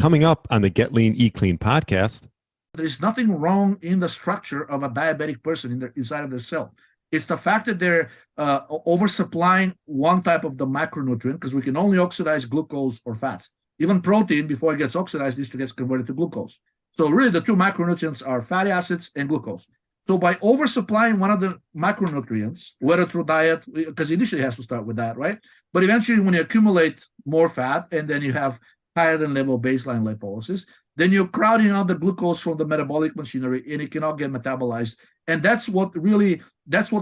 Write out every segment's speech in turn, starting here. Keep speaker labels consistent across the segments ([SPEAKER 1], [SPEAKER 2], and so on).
[SPEAKER 1] Coming up on the Get Lean, Eat Clean podcast.
[SPEAKER 2] There's nothing wrong in the structure of a diabetic person inside of the cell. It's the fact that they're oversupplying one type of the macronutrient, because we can only oxidize glucose or fats. Even protein, before it gets oxidized, needs to get converted to glucose. So really the two macronutrients are fatty acids and glucose. So by oversupplying one of the macronutrients, whether through diet, because initially it has to start with that, right? But eventually when you accumulate more fat and then you have higher than level baseline lipolysis, then you're crowding out the glucose from the metabolic machinery and it cannot get metabolized. And that's what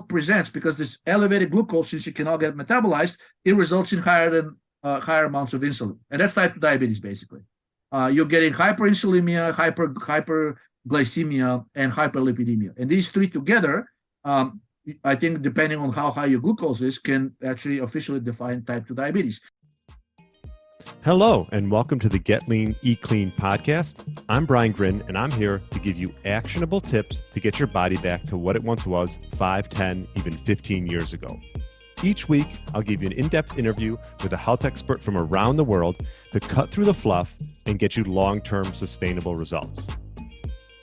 [SPEAKER 2] presents, because this elevated glucose, since it cannot get metabolized, it results in higher amounts of insulin. And that's type 2 diabetes, basically. You're getting hyperinsulinemia, hyperglycemia, and hyperlipidemia. And these three together, I think, depending on how high your glucose is, can actually officially define type 2 diabetes.
[SPEAKER 1] Hello, and welcome to the Get Lean, Eat Clean podcast. I'm Brian Grin, and I'm here to give you actionable tips to get your body back to what it once was 5, 10, even 15 years ago. Each week, I'll give you an in-depth interview with a health expert from around the world to cut through the fluff and get you long-term sustainable results.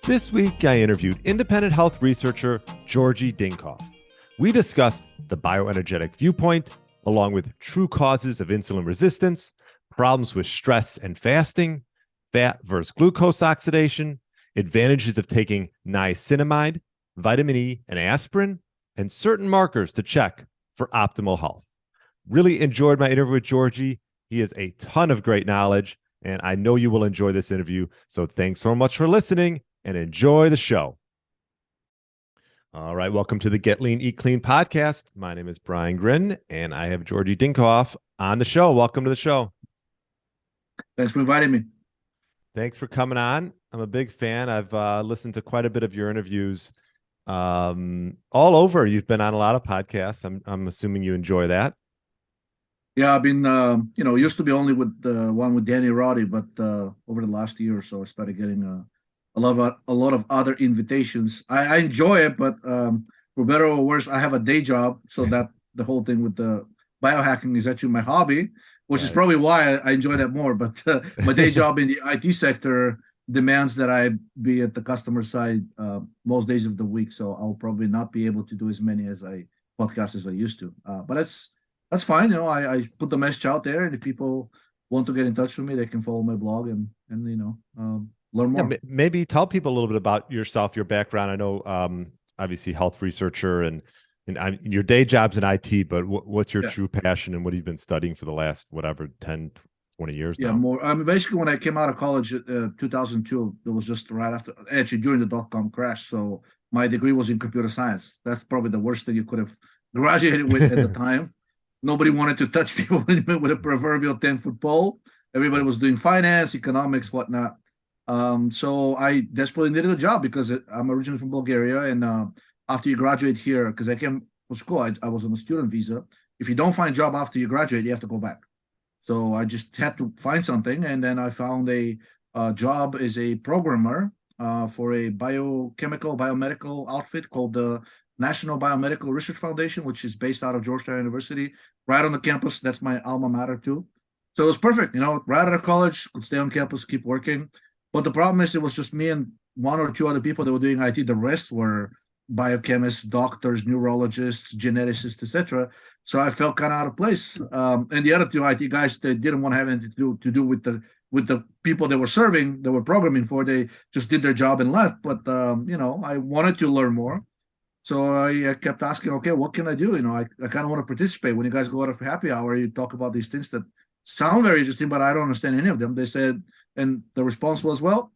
[SPEAKER 1] This week, I interviewed independent health researcher Georgi Dinkov. We discussed the bioenergetic viewpoint, along with true causes of insulin resistance, problems with stress and fasting, fat versus glucose oxidation, advantages of taking niacinamide, vitamin E, and aspirin, and certain markers to check for optimal health. Really enjoyed my interview with Georgi. He has a ton of great knowledge, and I know you will enjoy this interview. So thanks so much for listening and enjoy the show. All right, welcome to the Get Lean, Eat Clean podcast. My name is Brian Grin, and I have Georgi Dinkov on the show. Welcome to the show.
[SPEAKER 2] Thanks for inviting me.
[SPEAKER 1] Thanks for coming on. I'm a big fan. I've listened to quite a bit of your interviews all over. You've been on a lot of podcasts. I'm assuming you enjoy that.
[SPEAKER 2] Yeah, I've been, used to be only with the one with Danny Roddy, but over the last year or so, I started getting a lot of other invitations. I enjoy it, but for better or worse, I have a day job, so that the whole thing with the biohacking is actually my hobby, which is probably why I enjoy that more. But my day job in the IT sector demands that I be at the customer side most days of the week. So I'll probably not be able to do as many podcasts as I used to. But that's fine. I put the message out there, and if people want to get in touch with me, they can follow my blog and learn more. Yeah,
[SPEAKER 1] maybe tell people a little bit about yourself, your background. I know obviously health researcher and your day job's in IT, but what's your true passion and what have you been studying for the last, 10, 20 years now?
[SPEAKER 2] Yeah, more. I mean, basically, when I came out of college in 2002, it was just right after, actually during the dot-com crash. So my degree was in computer science. That's probably the worst thing you could have graduated with at the time. Nobody wanted to touch people with a proverbial 10-foot pole. Everybody was doing finance, economics, whatnot. So I desperately needed a job because I'm originally from Bulgaria, and after you graduate here, because I came for school, I was on a student visa. If you don't find a job after you graduate, you have to go back. So I just had to find something, and then I found a job as a programmer for a biomedical outfit called the National Biomedical Research Foundation, which is based out of Georgetown University, right on the campus. That's my alma mater too. So it was perfect, right out of college, could stay on campus, keep working. But the problem is it was just me and one or two other people that were doing IT. The rest were biochemists, doctors, neurologists, geneticists, etc. So I felt kind of out of place. And the other two IT guys, they didn't want to have anything to do with the people they were serving, they were programming for. They just did their job and left. But I wanted to learn more. So I kept asking, okay, what can I do? I kind of want to participate. When you guys go out for happy hour, you talk about these things that sound very interesting, but I don't understand any of them. They said, and the response was, well,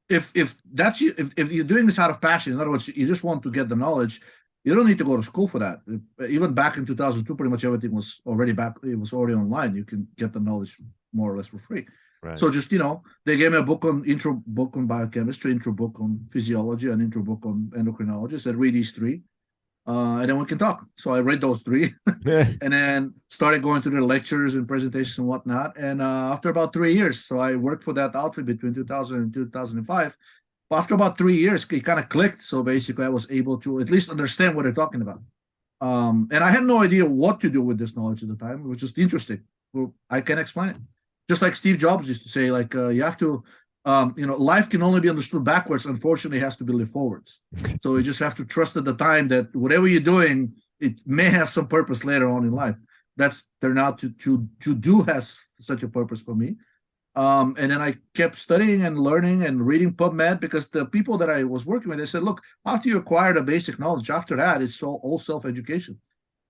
[SPEAKER 2] if you're doing this out of passion, in other words, you just want to get the knowledge, you don't need to go to school for that. Even back in 2002, pretty much everything was already it was already online. You can get the knowledge more or less for free. Right. So just, they gave me a intro book on biochemistry, intro book on physiology, and intro book on endocrinology. Said, read these three, and then we can talk. So I read those three and then started going to the lectures and presentations and whatnot. And after about 3 years, so I worked for that outfit between 2000 and 2005. But after about 3 years, it kind of clicked. So basically I was able to at least understand what they're talking about. And I had no idea what to do with this knowledge at the time. It was just interesting. Well, I can explain it. just like Steve Jobs used to say, like you have to, life can only be understood backwards. Unfortunately, it has to be lived forwards. So you just have to trust at the time that whatever you're doing, it may have some purpose later on in life. That's turned out to do has such a purpose for me. And then I kept studying and learning and reading PubMed, because the people that I was working with, they said, look, after you acquire the basic knowledge, after that, it's all self-education.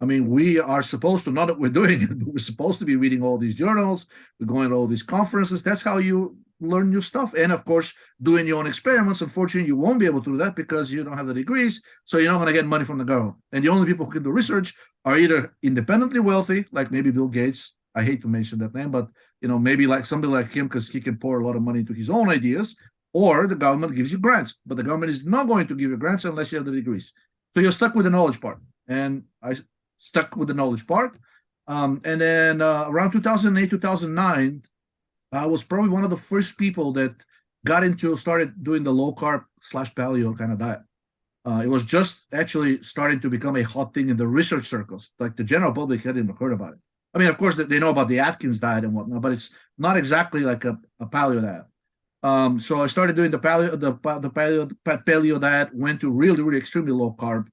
[SPEAKER 2] I mean, we are supposed to, not that we're doing it, but we're supposed to be reading all these journals, we're going to all these conferences. That's how you learn new stuff. And of course, doing your own experiments. Unfortunately, you won't be able to do that because you don't have the degrees. So you're not going to get money from the government. And the only people who can do research are either independently wealthy, like maybe Bill Gates. I hate to mention that name, but maybe like somebody like him, because he can pour a lot of money into his own ideas, or the government gives you grants. But the government is not going to give you grants unless you have the degrees. So you're stuck with the knowledge part. And I stuck with the knowledge part. And then around 2008, 2009, I was probably one of the first people that started doing the low carb / paleo kind of diet. It was just actually starting to become a hot thing in the research circles. Like the general public hadn't even heard about it. I mean, of course, they know about the Atkins diet and whatnot, but it's not exactly like a paleo diet. So I started doing the paleo diet, went to really, really extremely low carb.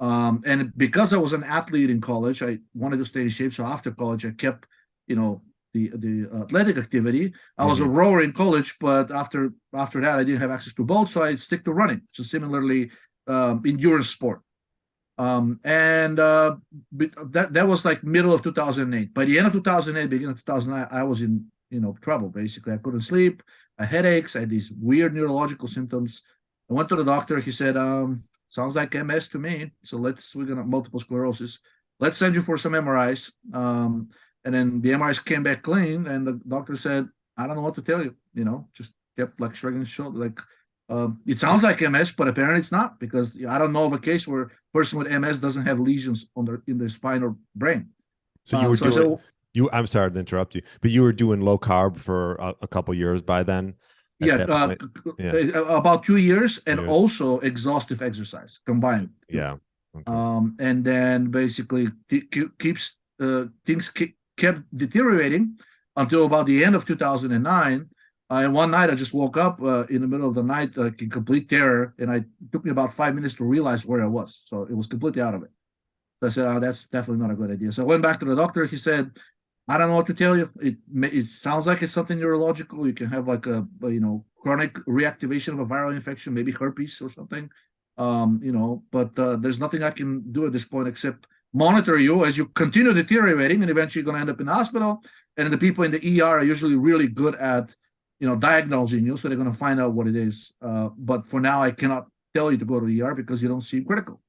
[SPEAKER 2] And because I was an athlete in college, I wanted to stay in shape. So after college, I kept, the athletic activity. I was a rower in college, but after that, I didn't have access to both, so I stick to running. So similarly, endurance sport. That was like middle of 2008. By the end of 2008, beginning of 2009, I was in trouble. Basically, I couldn't sleep. I had headaches. I had these weird neurological symptoms. I went to the doctor. He said, "Sounds like MS to me. So we're gonna multiple sclerosis. Let's send you for some MRIs." And then the MRIs came back clean, and the doctor said, "I don't know what to tell you." Just kept like shrugging his shoulder, like. It sounds like MS, but apparently it's not, because I don't know of a case where a person with MS doesn't have lesions in their spine or brain.
[SPEAKER 1] So you were I'm sorry to interrupt you, but you were doing low carb for a couple years by then?
[SPEAKER 2] About 2 years, and also exhaustive exercise combined.
[SPEAKER 1] Yeah.
[SPEAKER 2] Okay. And then basically things kept deteriorating until about the end of 2009. And one night I just woke up in the middle of the night, like in complete terror, and it took me about 5 minutes to realize where I was. So it was completely out of it. So I said, that's definitely not a good idea. So I went back to the doctor. He said, "I don't know what to tell you. It sounds like it's something neurological. You can have like a chronic reactivation of a viral infection, maybe herpes or something. But there's nothing I can do at this point except monitor you as you continue deteriorating, and eventually you're going to end up in the hospital. And the people in the ER are usually really good at diagnosing you, so they're going to find out what it is. But for now, I cannot tell you to go to the ER because you don't seem critical."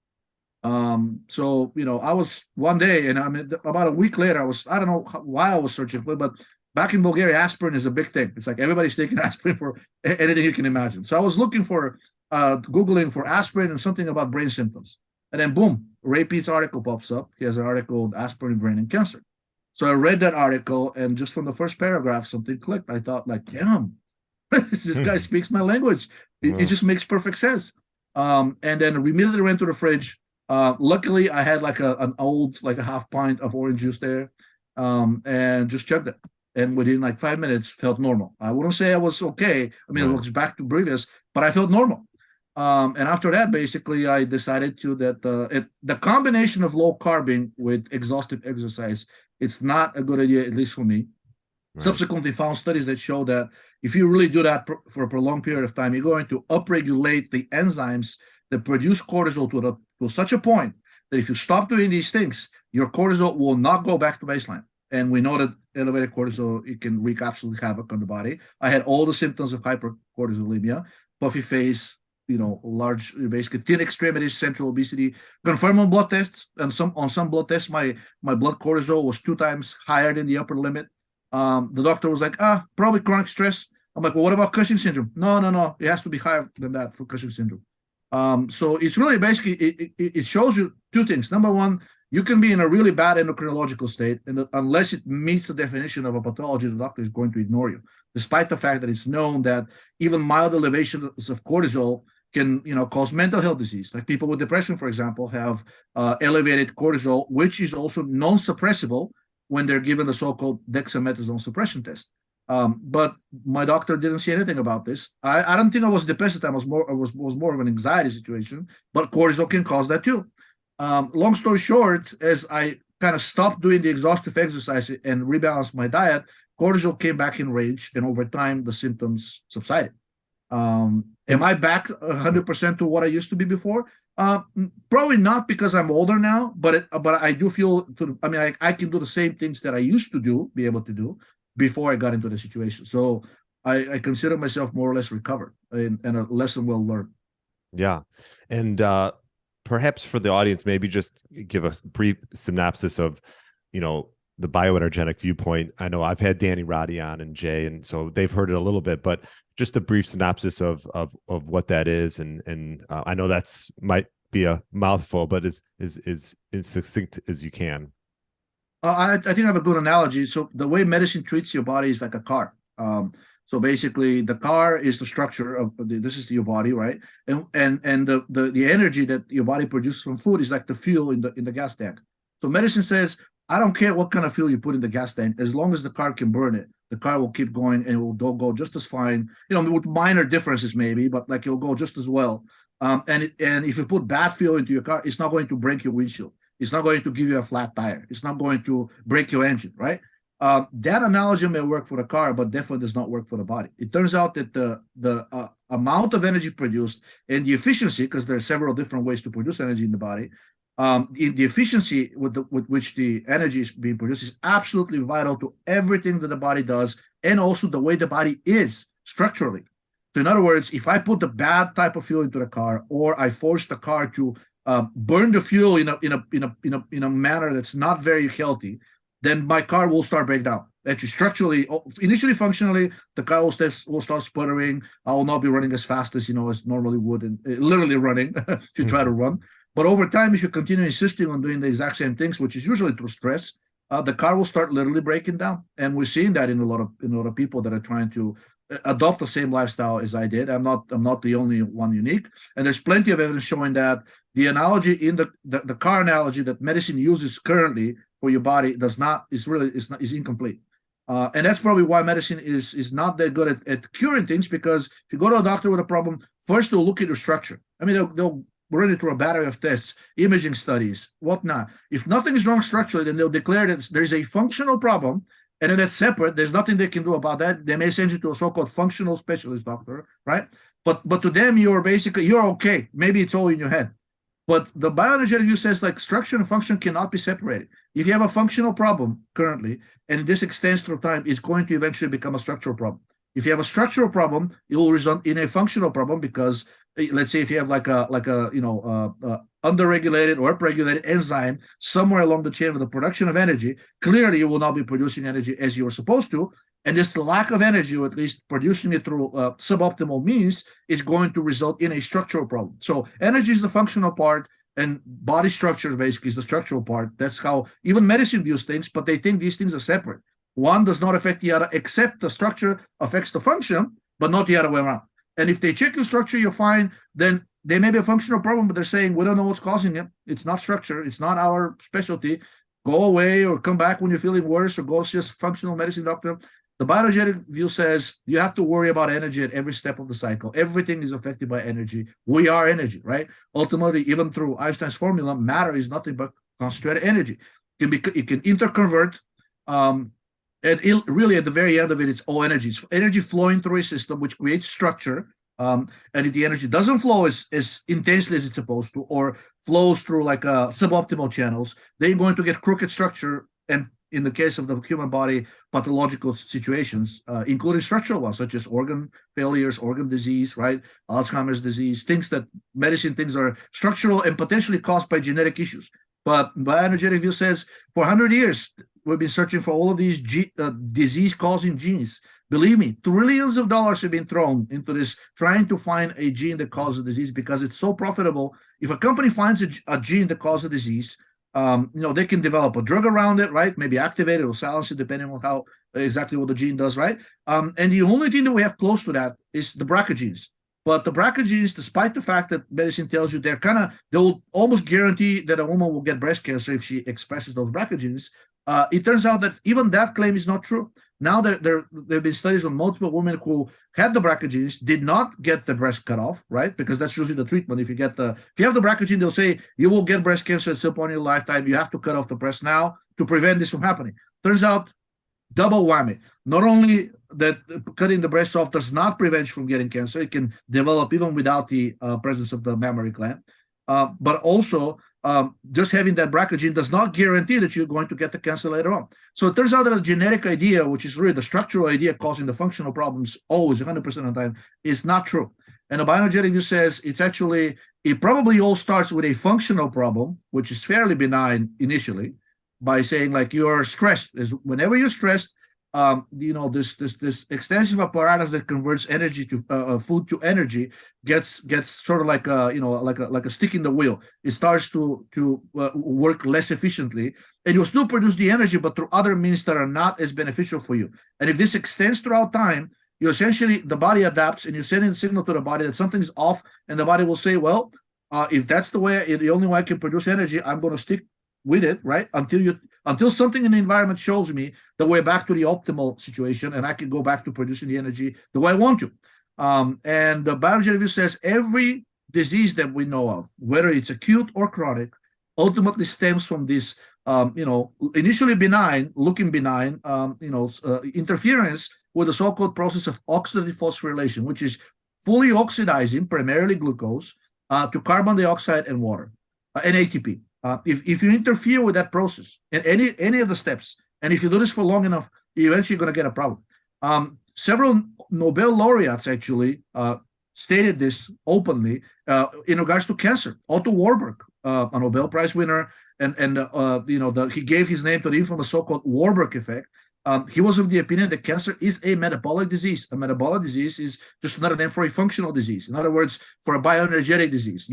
[SPEAKER 2] So I was one day, and about a week later, I don't know why I was searching for it, but back in Bulgaria, aspirin is a big thing. It's like everybody's taking aspirin for anything you can imagine. So I was looking for, Googling for aspirin and something about brain symptoms. And then boom, Ray Peat's article pops up. He has an article called Aspirin, Brain and Cancer. So I read that article, and just from the first paragraph, something clicked. I thought, like, damn, this guy speaks my language. It just makes perfect sense. And then we immediately went to the fridge. Luckily, I had like an old, like a half pint of orange juice there, and just chugged it. And within like 5 minutes, felt normal. I wouldn't say I was okay. I mean, it looks back to previous, but I felt normal. And after that, basically, I decided that the combination of low carbing with exhaustive exercise, it's not a good idea, at least for me. Right. Subsequently found studies that show that if you really do that for a prolonged period of time, you're going to upregulate the enzymes that produce cortisol to such a point that if you stop doing these things, your cortisol will not go back to baseline. And we know that elevated cortisol, it can wreak absolute havoc on the body. I had all the symptoms of hypercortisolemia, puffy face, large, basically thin extremities, central obesity, confirmed on blood tests. And on some blood tests, my blood cortisol was 2 times higher than the upper limit. The doctor was like, probably chronic stress. I'm like, well, what about Cushing syndrome? No. It has to be higher than that for Cushing syndrome. So it's really basically, it shows you 2 things. Number one, you can be in a really bad endocrinological state, and unless it meets the definition of a pathology, the doctor is going to ignore you, despite the fact that it's known that even mild elevations of cortisol can, cause mental health disease. Like people with depression, for example, have elevated cortisol, which is also non-suppressible when they're given the so-called dexamethasone suppression test. But my doctor didn't say anything about this. I don't think I was depressed at the time. Was more of an anxiety situation, but cortisol can cause that too. Long story short, as I kind of stopped doing the exhaustive exercise and rebalanced my diet, cortisol came back in range, and over time the symptoms subsided. Am I back 100% to what I used to be before? Probably not, because I'm older now, but I do feel I can do the same things that I used to be able to do before I got into the situation. So I consider myself more or less recovered and a lesson well learned.
[SPEAKER 1] Yeah. And perhaps for the audience, maybe just give a brief synopsis of, the bioenergetic viewpoint. I know I've had Danny Roddy on and Jay, and so they've heard it a little bit, but just a brief synopsis of what that is. And I know that's might be a mouthful, but is as succinct as you can.
[SPEAKER 2] I think I have a good analogy. So the way medicine treats your body is like a car. So basically, the car is the structure of this is your body, right? And the energy that your body produces from food is like the fuel in the gas tank. So medicine says, I don't care what kind of fuel you put in the gas tank, as long as the car can burn it, the car will keep going and it will go just as fine. With minor differences maybe, but like it'll go just as well. And if you put bad fuel into your car, it's not going to break your windshield. It's not going to give you a flat tire. It's not going to break your engine, right? That analogy may work for the car, but definitely does not work for the body. It turns out that the amount of energy produced and the efficiency, because there are several different ways to produce energy in the body, the efficiency with which the energy is being produced is absolutely vital to everything that the body does, and also the way the body is structurally. So in other words, if I put the bad type of fuel into the car, or I force the car to burn the fuel in a manner that's not very healthy, then my car will start breaking down. Actually, structurally, initially functionally, the car will start sputtering. I will not be running as fast as as normally would, and literally running to try to run. But over time, if you continue insisting on doing the exact same things, which is usually through stress, the car will start literally breaking down. And we're seeing that in a lot of people that are trying to adopt the same lifestyle as I did. I'm not the only one unique. And there's plenty of evidence showing that the analogy in the car analogy that medicine uses currently for your body is incomplete. And that's probably why medicine is not that good at curing things, because if you go to a doctor with a problem, first they'll look at your structure. They'll run it through a battery of tests, imaging studies, whatnot. If nothing is wrong structurally, then they'll declare that there's a functional problem, and then that's separate. There's nothing they can do about that. They may send you to a so-called functional specialist doctor, right? But to them, you're okay. Maybe it's all in your head. But the bioenergetic view says like structure and function cannot be separated. If you have a functional problem currently, and this extends through time, it's going to eventually become a structural problem. If you have a structural problem, it will result in a functional problem, because let's say if you have like a underregulated or upregulated enzyme somewhere along the chain of the production of energy, clearly you will not be producing energy as you're supposed to. And this lack of energy, or at least producing it through suboptimal means, is going to result in a structural problem. So energy is the functional part, and body structure basically is the structural part. That's how even medicine views things, but they think these things are separate. One does not affect the other, except the structure affects the function, but not the other way around. And if they check your structure, you're fine, then they may be a functional problem, but they're saying, we don't know what's causing it. It's not structure. It's not our specialty. Go away, or come back when you're feeling worse, or go see a functional medicine doctor. The bioenergetic view says you have to worry about energy at every step of the cycle. Everything is affected by energy. We are energy, right? Ultimately, even through Einstein's formula, matter is nothing but concentrated energy. It can interconvert, and really at the very end of it, it's all energy. It's energy flowing through a system, which creates structure. And if the energy doesn't flow as intensely as it's supposed to, or flows through like suboptimal channels, then you're going to get crooked structure, and in the case of the human body, pathological situations, including structural ones, such as organ failures, organ disease, right? Alzheimer's disease, things that medicine thinks are structural and potentially caused by genetic issues. But bioenergetic view says for 100 years, we've been searching for all of these disease-causing genes. Believe me, trillions of dollars have been thrown into this, trying to find a gene that causes disease, because it's so profitable. If a company finds a gene that causes a disease, they can develop a drug around it, right? Maybe activate it or silence it, depending on how exactly what the gene does, right? And the only thing that we have close to that is the BRCA genes. But the BRCA genes, despite the fact that medicine tells you they'll almost guarantee that a woman will get breast cancer if she expresses those BRCA genes, it turns out that even that claim is not true. Now there have been studies on multiple women who had the BRCA genes, did not get the breast cut off, right? Because that's usually the treatment. If you have the BRCA gene, they'll say you will get breast cancer at some point in your lifetime. You have to cut off the breast now to prevent this from happening. Turns out, double whammy. Not only that cutting the breast off does not prevent you from getting cancer, it can develop even without the presence of the mammary gland, but also just having that BRCA gene does not guarantee that you're going to get the cancer later on. So it turns out that a genetic idea, which is really the structural idea causing the functional problems always 100% of the time, is not true. And the bioenergetic view says it probably all starts with a functional problem, which is fairly benign initially, by saying like you're stressed. Whenever you're stressed, this extensive apparatus that converts energy to food to energy gets sort of like a stick in the wheel. It starts to work less efficiently, and you'll still produce the energy, but through other means that are not as beneficial for you. And if this extends throughout time, you essentially, the body adapts, and you send a signal to the body that something's off, and the body will say, well, if that's the only way I can produce energy, I'm going to stick with it, right? Until something in the environment shows me that we're back to the optimal situation and I can go back to producing the energy the way I want to. And the bioenergetic view says every disease that we know of, whether it's acute or chronic, ultimately stems from this, initially benign, interference with the so-called process of oxidative phosphorylation, which is fully oxidizing primarily glucose to carbon dioxide and water, and ATP. If you interfere with that process in any of the steps, and if you do this for long enough, you're eventually going to get a problem. Several Nobel laureates actually stated this openly in regards to cancer. Otto Warburg, a Nobel Prize winner, he gave his name to the infamous so-called Warburg effect. He was of the opinion that cancer is a metabolic disease. A metabolic disease is just another name for a functional disease. In other words, for a bioenergetic disease.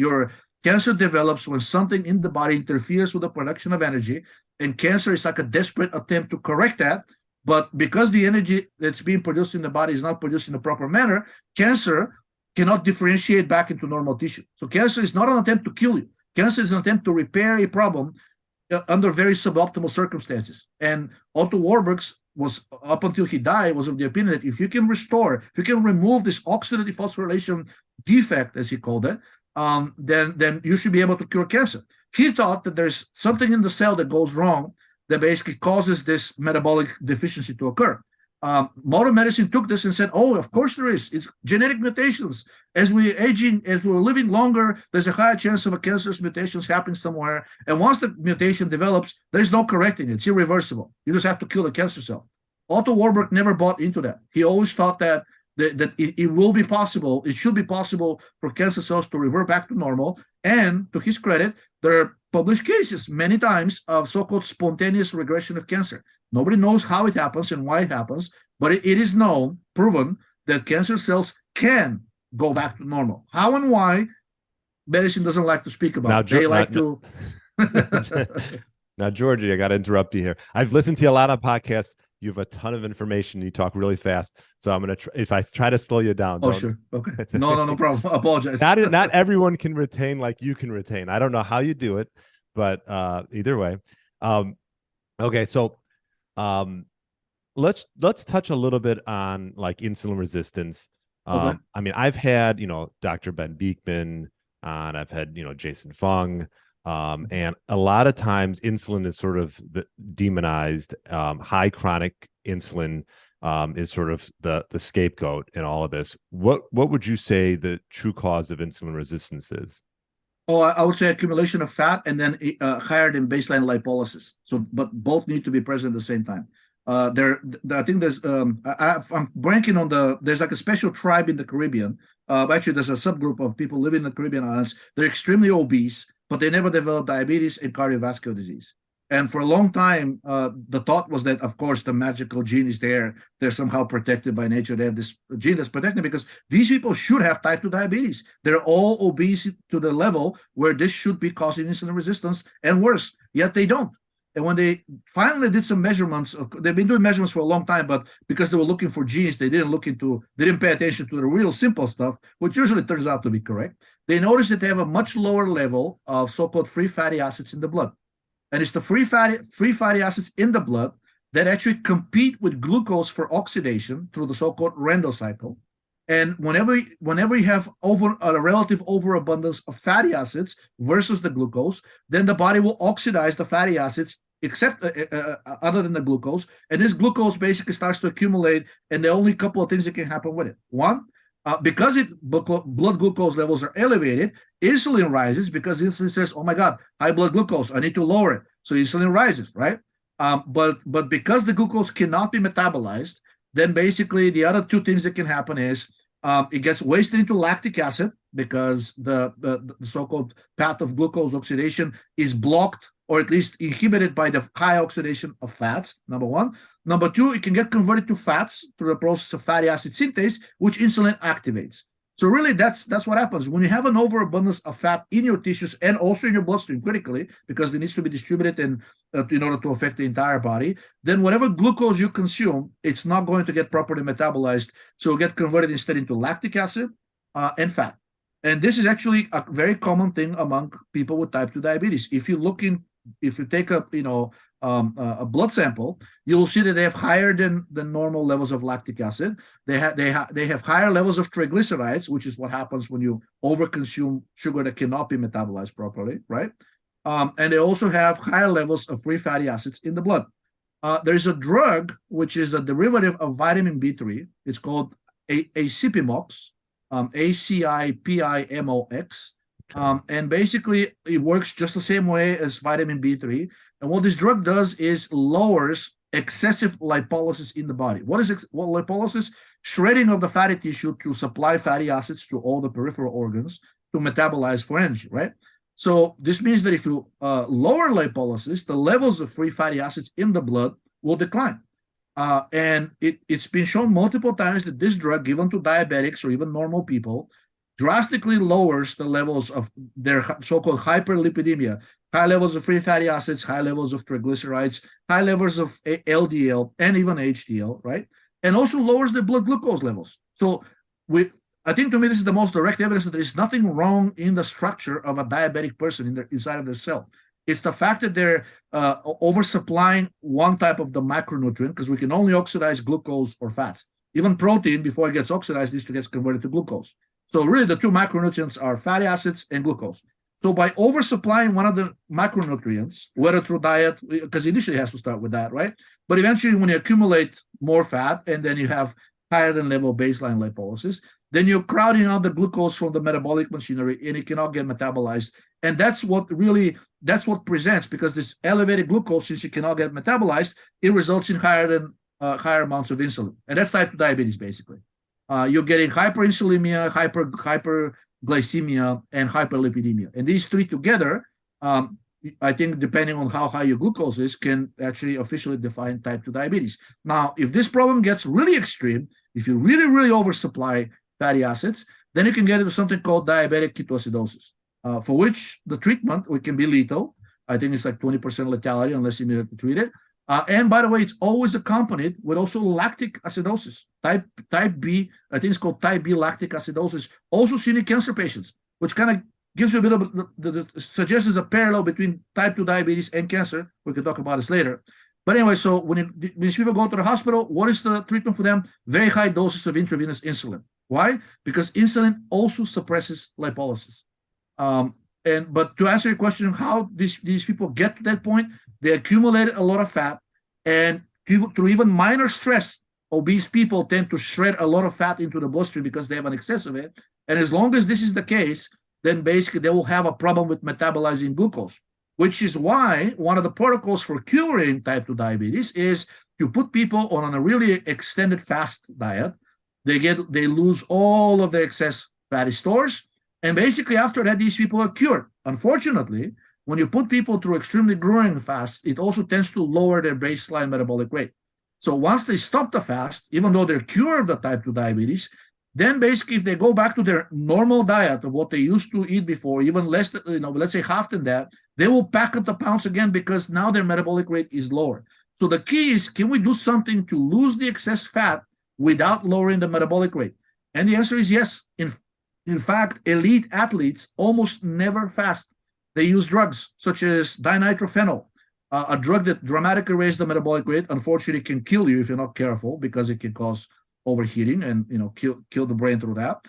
[SPEAKER 2] Cancer develops when something in the body interferes with the production of energy, and cancer is like a desperate attempt to correct that. But because the energy that's being produced in the body is not produced in the proper manner, cancer cannot differentiate back into normal tissue. So cancer is not an attempt to kill you. Cancer is an attempt to repair a problem under very suboptimal circumstances. And Otto Warburg was, up until he died, was of the opinion that if you can remove this oxidative phosphorylation defect, as he called it, then you should be able to cure cancer. He thought that there's something in the cell that goes wrong that basically causes this metabolic deficiency to occur. Modern medicine took this and said, oh, of course there is. It's genetic mutations. As we're aging, as we're living longer, there's a higher chance of a cancerous mutations happening somewhere. And once the mutation develops, there's no correcting it. It's irreversible. You just have to kill the cancer cell. Otto Warburg never bought into that. He always thought that it will be possible, it should be possible for cancer cells to revert back to normal. And to his credit, there are published cases many times of so-called spontaneous regression of cancer. Nobody knows how it happens and why it happens, but it is known, proven, that cancer cells can go back to normal. How and why, medicine doesn't like to speak about.
[SPEAKER 1] Now, Georgie, I got to interrupt you here. I've listened to you a lot of podcasts. You have a ton of information. You talk really fast. So I'm going to if I try to slow you down.
[SPEAKER 2] Oh, sure. Okay. No problem. I apologize.
[SPEAKER 1] Not everyone can retain like you can retain. I don't know how you do it, but either way. Okay. So let's touch a little bit on like insulin resistance.
[SPEAKER 2] Okay.
[SPEAKER 1] I mean, I've had, Dr. Ben Beekman on, I've had, Jason Fung. And a lot of times insulin is sort of demonized. High chronic insulin is sort of the scapegoat in all of this. What would you say the true cause of insulin resistance is?
[SPEAKER 2] Oh, I would say accumulation of fat and then higher than baseline lipolysis. So, but both need to be present at the same time. I think there's I'm blanking on there's like a special tribe in the Caribbean. Actually, there's a subgroup of people living in the Caribbean islands. They're extremely obese, but they never developed diabetes and cardiovascular disease. And for a long time, the thought was that, of course, the magical gene is there. They're somehow protected by nature. They have this gene that's protected because these people should have type 2 diabetes. They're all obese to the level where this should be causing insulin resistance and worse, yet they don't. And when they finally did some measurements, they've been doing measurements for a long time, but because they were looking for genes, they didn't pay attention to the real simple stuff, which usually turns out to be correct. They noticed that they have a much lower level of so-called free fatty acids in the blood. And it's the free fatty acids in the blood that actually compete with glucose for oxidation through the so-called Rendo cycle. And whenever you have a relative overabundance of fatty acids versus the glucose, then the body will oxidize the fatty acids except other than the glucose. And this glucose basically starts to accumulate, and there are only a couple of things that can happen with it. One, because blood glucose levels are elevated, insulin rises because insulin says, oh my God, high blood glucose, I need to lower it. So insulin rises, right? But because the glucose cannot be metabolized, then basically the other two things that can happen is it gets wasted into lactic acid because the so-called path of glucose oxidation is blocked or at least inhibited by the high oxidation of fats, number one. Number two, it can get converted to fats through the process of fatty acid synthase, which insulin activates. So really, that's what happens. When you have an overabundance of fat in your tissues and also in your bloodstream critically, because it needs to be distributed in order to affect the entire body, then whatever glucose you consume, it's not going to get properly metabolized. So it'll get converted instead into lactic acid and fat. And this is actually a very common thing among people with type 2 diabetes. If you take a blood sample, you'll see that they have higher than normal levels of lactic acid. They have higher levels of triglycerides, which is what happens when you overconsume sugar that cannot be metabolized properly, right? And they also have higher levels of free fatty acids in the blood. There's a drug which is a derivative of vitamin B3. It's called Acipimox, ACIPIMOX. And basically, it works just the same way as vitamin B3. And what this drug does is lowers excessive lipolysis in the body. What lipolysis? Shredding of the fatty tissue to supply fatty acids to all the peripheral organs to metabolize for energy, right? So this means that if you lower lipolysis, the levels of free fatty acids in the blood will decline. And it's been shown multiple times that this drug given to diabetics or even normal people drastically lowers the levels of their so-called hyperlipidemia, high levels of free fatty acids, high levels of triglycerides, high levels of LDL, and even HDL, right? And also lowers the blood glucose levels. So I think to me, this is the most direct evidence that there is nothing wrong in the structure of a diabetic person inside of their cell. It's the fact that they're oversupplying one type of the macronutrient, because we can only oxidize glucose or fats. Even protein, before it gets oxidized, needs to get converted to glucose. So really, the two macronutrients are fatty acids and glucose. So by oversupplying one of the macronutrients, whether through diet, because initially it has to start with that, right? But eventually, when you accumulate more fat and then you have higher than level baseline lipolysis, then you're crowding out the glucose from the metabolic machinery and it cannot get metabolized. And that's what presents, because this elevated glucose, since it cannot get metabolized, it results in higher amounts of insulin. And that's type 2 diabetes, basically. You're getting hyperinsulinemia, hyperglycemia, and hyperlipidemia. And these three together, I think, depending on how high your glucose is, can actually officially define type 2 diabetes. Now, if this problem gets really extreme, if you really, really oversupply fatty acids, then you can get into something called diabetic ketoacidosis, for which the treatment can be lethal. I think it's like 20% lethality unless you immediately treat it. And by the way, it's always accompanied with also lactic acidosis, type B. I think it's called type B lactic acidosis, also seen in cancer patients, which kind of gives you a bit of suggests a parallel between type 2 diabetes and cancer. We can talk about this later. But anyway, so when these people go to the hospital, what is the treatment for them? Very high doses of intravenous insulin. Why? Because insulin also suppresses lipolysis. But to answer your question, how these people get to that point, they accumulated a lot of fat, and through even minor stress, obese people tend to shred a lot of fat into the bloodstream because they have an excess of it. And as long as this is the case, then basically they will have a problem with metabolizing glucose, which is why one of the protocols for curing type 2 diabetes is to put people on a really extended fast diet. They lose all of their excess fatty stores. And basically after that, these people are cured. Unfortunately, when you put people through extremely grueling fast, it also tends to lower their baseline metabolic rate. So once they stop the fast, even though they're cured of the type 2 diabetes, then basically if they go back to their normal diet of what they used to eat before, even less, let's say half than that, they will pack up the pounds again because now their metabolic rate is lower. So the key is, can we do something to lose the excess fat without lowering the metabolic rate? And the answer is yes. In fact, elite athletes almost never fast. They use drugs such as dinitrophenol, A drug that dramatically raises the metabolic rate, unfortunately, can kill you if you're not careful because it can cause overheating and kill the brain through that.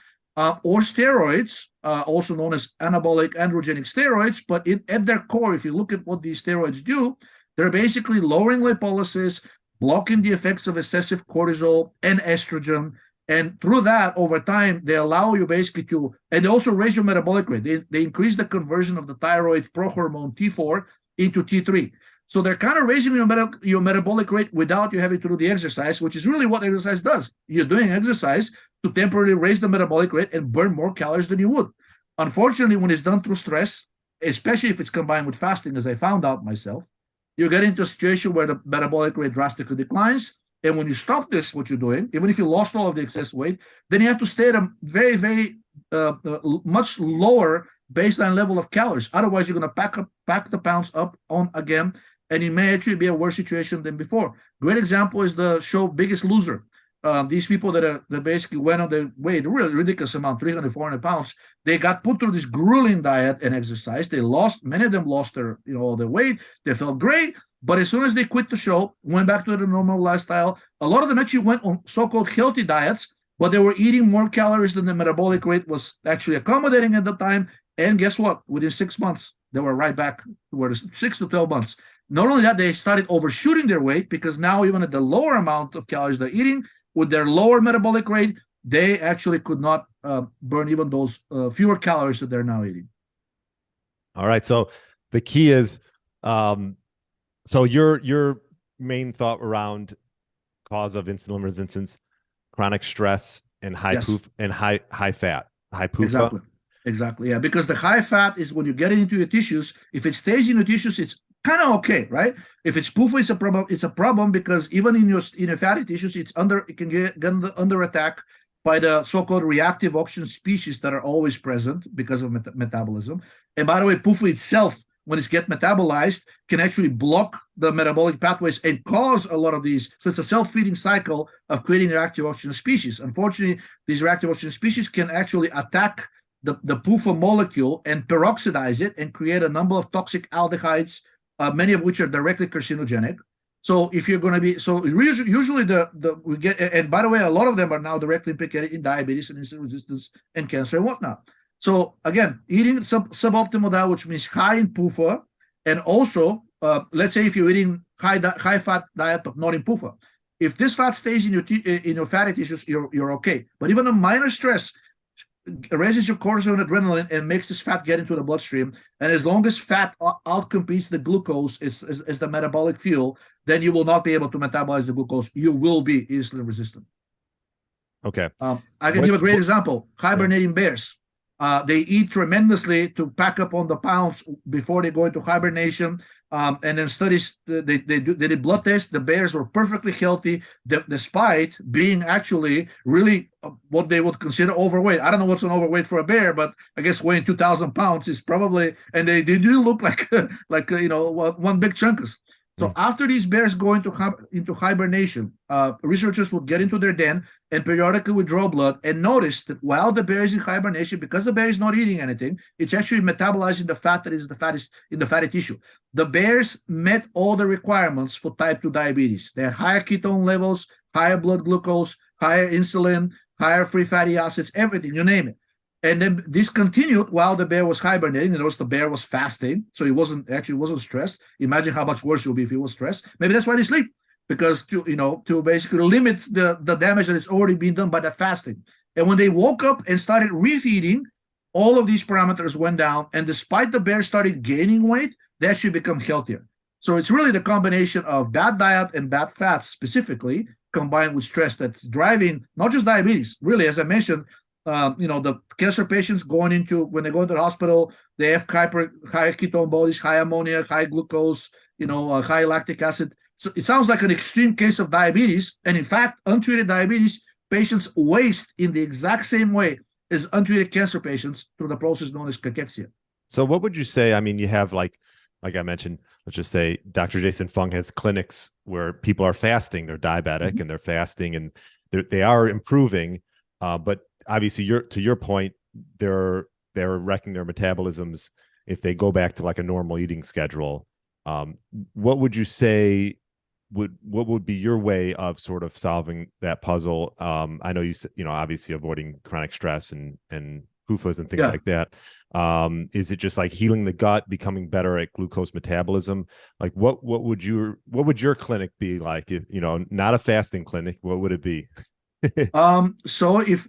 [SPEAKER 2] Or steroids, also known as anabolic androgenic steroids, but at their core, if you look at what these steroids do, they're basically lowering lipolysis, blocking the effects of excessive cortisol and estrogen. And through that, over time, they allow you basically to, and they also raise your metabolic rate. They increase the conversion of the thyroid prohormone T4 into T3. So they're kind of raising your metabolic rate without you having to do the exercise, which is really what exercise does. You're doing exercise to temporarily raise the metabolic rate and burn more calories than you would. Unfortunately, when it's done through stress, especially if it's combined with fasting, as I found out myself, you get into a situation where the metabolic rate drastically declines. And when you stop this, what you're doing, even if you lost all of the excess weight, then you have to stay at a very, very much lower baseline level of calories. Otherwise, you're going to pack the pounds up on again, and it may actually be a worse situation than before. Great example is the show Biggest Loser. These people that basically went on their weight, really ridiculous amount, 300, 400 pounds, they got put through this grueling diet and exercise. Many of them lost their weight. They felt great. But as soon as they quit the show, went back to their normal lifestyle, a lot of them actually went on so-called healthy diets, but they were eating more calories than the metabolic rate was actually accommodating at the time. And guess what? Within 6 months, they were right back to where 6 to 12 months. Not only that, they started overshooting their weight because now even at the lower amount of calories they're eating, with their lower metabolic rate, they actually could not burn even those fewer calories that they're now eating.
[SPEAKER 1] All right. So the key is, so your main thought around cause of insulin resistance, chronic stress, and high fat, high PUFA.
[SPEAKER 2] Exactly. Yeah, because the high fat is when you get it into your tissues. If it stays in your tissues, it's kind of okay, right? If it's PUFA, it's a problem. It's a problem because even in your fatty tissues, it can get under attack by the so-called reactive oxygen species that are always present because of metabolism. And by the way, PUFA itself, when it gets metabolized, can actually block the metabolic pathways and cause a lot of these. So it's a self-feeding cycle of creating reactive oxygen species. Unfortunately, these reactive oxygen species can actually attack the PUFA molecule and peroxidize it and create a number of toxic aldehydes, many of which are directly carcinogenic. So if you're going to be, so usually we get, and by the way, a lot of them are now directly implicated in diabetes and insulin resistance and cancer and whatnot. So again, eating suboptimal diet, which means high in PUFA, and also, let's say if you're eating high fat diet but not in PUFA, if this fat stays in your fatty tissues, you're okay. But even a minor stress raises your cortisol and adrenaline and makes this fat get into the bloodstream. And as long as fat outcompetes the glucose as the metabolic fuel, then you will not be able to metabolize the glucose. You will be insulin resistant.
[SPEAKER 1] Okay.
[SPEAKER 2] I can give a great example. Hibernating bears. They eat tremendously to pack up on the pounds before they go into hibernation. And then studies, they did blood tests. The bears were perfectly healthy, despite being actually really what they would consider overweight. I don't know what's an overweight for a bear, but I guess weighing 2,000 pounds is probably, and they do look like one big chunkus. So after these bears go into hibernation, researchers would get into their den and periodically withdraw blood and notice that while the bear is in hibernation, because the bear is not eating anything, it's actually metabolizing the fat that is in the fatty tissue. The bears met all the requirements for type 2 diabetes. They had higher ketone levels, higher blood glucose, higher insulin, higher free fatty acids, everything, you name it. And then this continued while the bear was hibernating. Notice the bear was fasting, so he wasn't stressed. Imagine how much worse it would be if he was stressed. Maybe that's why they sleep, because to basically limit the damage that is already being done by the fasting. And when they woke up and started refeeding, all of these parameters went down. And despite the bear started gaining weight, they actually become healthier. So it's really the combination of bad diet and bad fats specifically combined with stress that's driving not just diabetes. Really, as I mentioned, the cancer patients when they go into the hospital, they have high ketone bodies, high ammonia, high glucose, high lactic acid. So it sounds like an extreme case of diabetes. And in fact, untreated diabetes patients waste in the exact same way as untreated cancer patients through the process known as cachexia.
[SPEAKER 1] So what would you say? I mean, you have like I mentioned, let's just say Dr. Jason Fung has clinics where people are fasting, they're diabetic and they're fasting and they are improving. But obviously to your point, they're wrecking their metabolisms if they go back to like a normal eating schedule. What would you say what would be your way of sort of solving that puzzle? I know obviously avoiding chronic stress and PUFAs and things
[SPEAKER 2] Yeah.
[SPEAKER 1] like that. Is it just like healing the gut, becoming better at glucose metabolism? Like what would your clinic be like? If not a fasting clinic, what would it be?
[SPEAKER 2] So if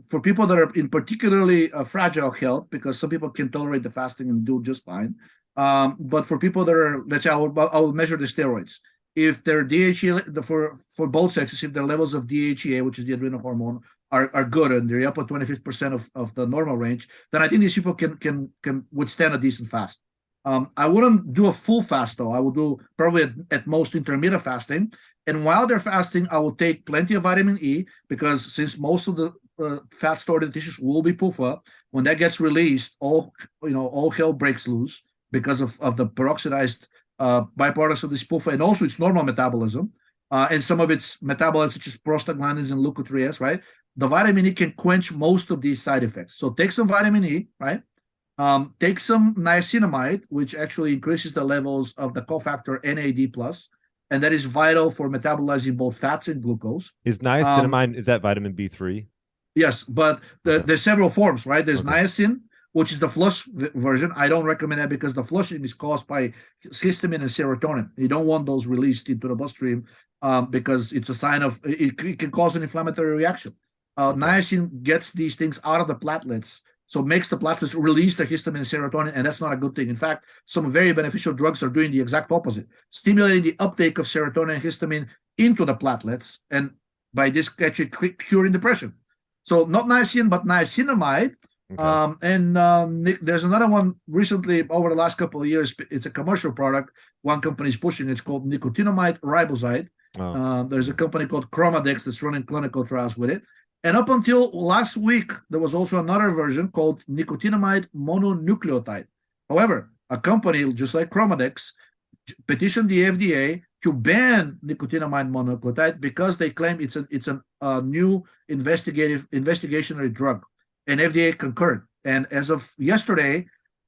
[SPEAKER 2] for people that are in particularly fragile health, because some people can tolerate the fasting and do just fine, but for people that are, let's say, I will measure the steroids. If their DHEA for both sexes, if their levels of DHEA, which is the adrenal hormone, are good and they're up at 25% of the normal range, then I think these people can withstand a decent fast. I wouldn't do a full fast though. I will do probably at most intermittent fasting. And while they're fasting, I will take plenty of vitamin E, because since most of the fat stored in tissues will be PUFA, when that gets released, all hell breaks loose because of the peroxidized byproducts of this PUFA, and also its normal metabolism, and some of its metabolites such as prostaglandins and leukotrienes, right? The vitamin E can quench most of these side effects. So take some vitamin E, right? Take some niacinamide, which actually increases the levels of the cofactor NAD+, and that is vital for metabolizing both fats and glucose.
[SPEAKER 1] Is niacinamide, is that vitamin B3?
[SPEAKER 2] Yes, but there's several forms, right? There's niacin, which is the flush version. I don't recommend that because the flushing is caused by histamine and serotonin. You don't want those released into the bloodstream because it's a sign of, it can cause an inflammatory reaction. Niacin gets these things out of the platelets, so makes the platelets release the histamine and serotonin, and that's not a good thing. In fact, some very beneficial drugs are doing the exact opposite, stimulating the uptake of serotonin and histamine into the platelets, and by this actually curing depression. So not niacin, but niacinamide. There's another one recently over the last couple of years. It's a commercial product. One company is pushing. It's called nicotinamide riboside. There's a company called Chromadex that's running clinical trials with it. And up until last week, there was also another version called nicotinamide mononucleotide. However, a company just like Chromadex petitioned the FDA to ban nicotinamide mononucleotide because they claim it's a new investigational drug, and FDA concurred. And as of yesterday,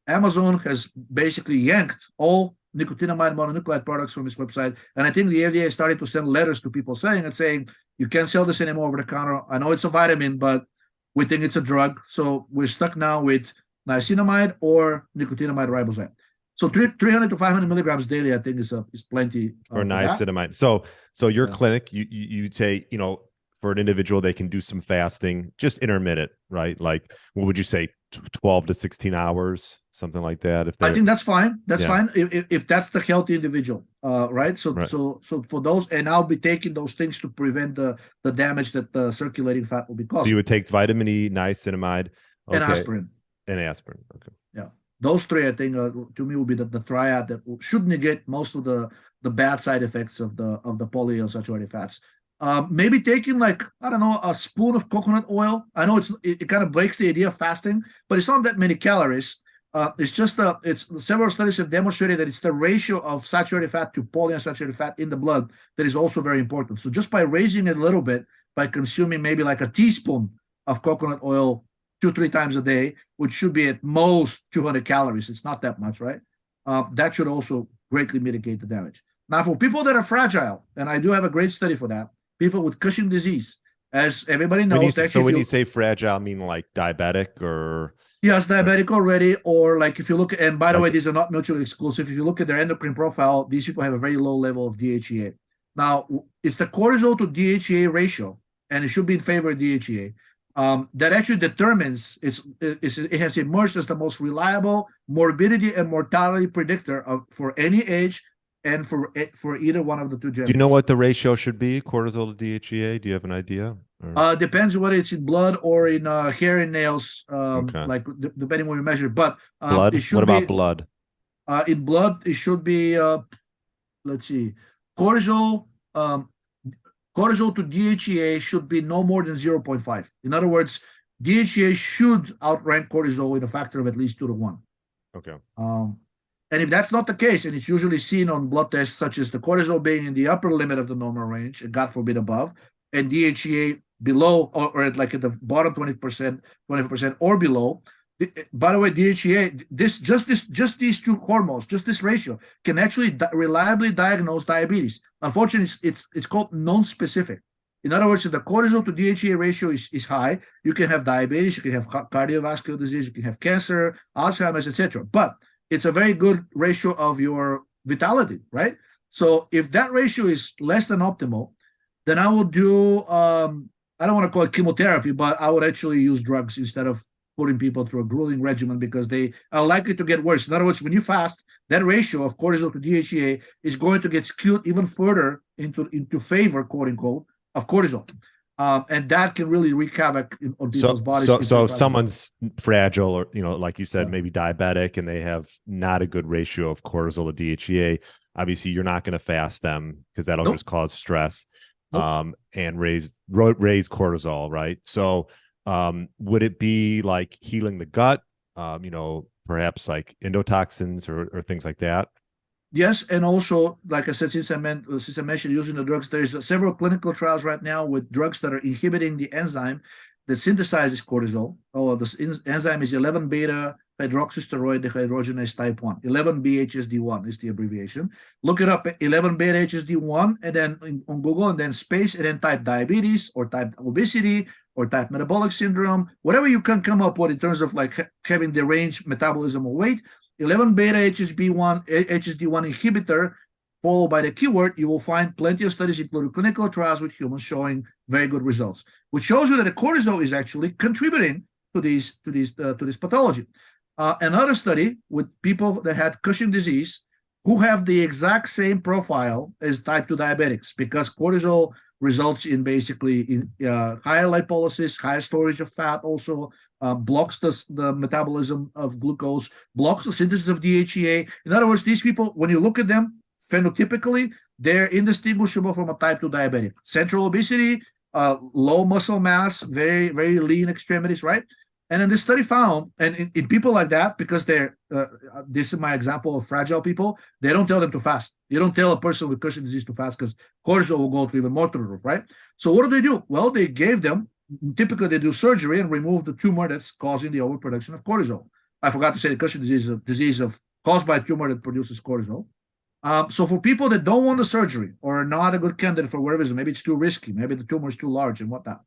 [SPEAKER 2] Amazon has basically yanked all nicotinamide mononucleotide products from its website, and I think the FDA started to send letters to people saying you can't sell this anymore over the counter. I know it's a vitamin, but we think it's a drug, so we're stuck now with niacinamide or nicotinamide riboside. So 300 to 500 milligrams daily, I think, is plenty.
[SPEAKER 1] Or niacinamide. So your clinic, you'd say, for an individual, they can do some fasting, just intermittent, right? Like, what would you say, 12 to 16 hours, something like that?
[SPEAKER 2] I think that's fine. That's fine if that's the healthy individual, right? So for those, and I'll be taking those things to prevent the damage that the circulating fat will be causing.
[SPEAKER 1] So you would take vitamin E, niacinamide,
[SPEAKER 2] and aspirin.
[SPEAKER 1] And aspirin. Okay.
[SPEAKER 2] Yeah. Those three, I think, to me, will be the triad that should negate most of the bad side effects of the polyunsaturated fats. Maybe taking, like, I don't know, a spoon of coconut oil. I know it kind of breaks the idea of fasting, but it's not that many calories. It's just several studies have demonstrated that it's the ratio of saturated fat to polyunsaturated fat in the blood that is also very important. So just by raising it a little bit, by consuming maybe like a teaspoon of coconut oil 2-3 times a day, which should be at most 200 calories. It's not that much, right? That should also greatly mitigate the damage. Now, for people that are fragile, and I do have a great study for that, people with Cushing disease, as everybody knows.
[SPEAKER 1] When you say fragile, I mean like diabetic or?
[SPEAKER 2] Yes, diabetic already, or like if you look, and by the way, these are not mutually exclusive. If you look at their endocrine profile, these people have a very low level of DHEA. Now, it's the cortisol to DHEA ratio, and it should be in favor of DHEA. That actually determines it has emerged as the most reliable morbidity and mortality predictor for any age and for either one of the two genders.
[SPEAKER 1] Do you know what the ratio should be, cortisol to DHEA? Do you have an idea?
[SPEAKER 2] Depends whether it's in blood or in hair and nails, like depending what you measure. But
[SPEAKER 1] blood. What about blood?
[SPEAKER 2] In blood, it should be. Let's see, cortisol. Cortisol to DHEA should be no more than 0.5. In other words, DHEA should outrank cortisol in a factor of at least 2 to 1.
[SPEAKER 1] Okay.
[SPEAKER 2] And if that's not the case, and it's usually seen on blood tests, such as the cortisol being in the upper limit of the normal range, and God forbid above, and DHEA below, or like at the bottom 20%, 24% or below, By the way, DHEA, just these two hormones, just this ratio, can actually reliably diagnose diabetes. Unfortunately, it's called non-specific. In other words, if the cortisol to DHEA ratio is high, you can have diabetes, you can have cardiovascular disease, you can have cancer, Alzheimer's, etc. But it's a very good ratio of your vitality, right? So if that ratio is less than optimal, then I will do, I don't want to call it chemotherapy, but I would actually use drugs instead of putting people through a grueling regimen because they are likely to get worse. In other words, when you fast, that ratio of cortisol to DHEA is going to get skewed even further into favor, quote unquote, of cortisol. And that can really wreak havoc on people's bodies.
[SPEAKER 1] So someone's fragile or, like you said, maybe diabetic, and they have not a good ratio of cortisol to DHEA. Obviously, you're not going to fast them because that'll just cause stress and raise cortisol, right? So would it be like healing the gut, perhaps like endotoxins or things like that?
[SPEAKER 2] Yes, and also, like I said, since I mentioned using the drugs, there's several clinical trials right now with drugs that are inhibiting the enzyme that synthesizes cortisol. Oh, this enzyme is 11-beta hydroxysteroid dehydrogenase type 1. 11-BHSD1 is the abbreviation. Look it up, 11-beta HSD1, and then on Google, and then space, and then type diabetes or type obesity or type metabolic syndrome, whatever you can come up with in terms of like having deranged metabolism or weight. 11-beta HSD1 inhibitor, followed by the keyword, you will find plenty of studies, including clinical trials with humans, showing very good results, which shows you that the cortisol is actually contributing to this pathology. Another study with people that had Cushing disease who have the exact same profile as type 2 diabetics, because cortisol results in basically higher lipolysis, higher storage of fat, also blocks the metabolism of glucose, blocks the synthesis of DHEA. In other words, these people, when you look at them phenotypically, they're indistinguishable from a type 2 diabetic. Central obesity, low muscle mass, very, very lean extremities, right? And then this study found, and in people like that, because they're, this is my example of fragile people, they don't tell them to fast. You don't tell a person with Cushing disease to fast because cortisol will go to even more to the roof, right? So what do? Well, they gave them, typically they do surgery and remove the tumor that's causing the overproduction of cortisol. I forgot to say the Cushing disease is a disease caused by a tumor that produces cortisol. So for people that don't want the surgery or are not a good candidate for whatever reason, maybe it's too risky, maybe the tumor is too large and whatnot,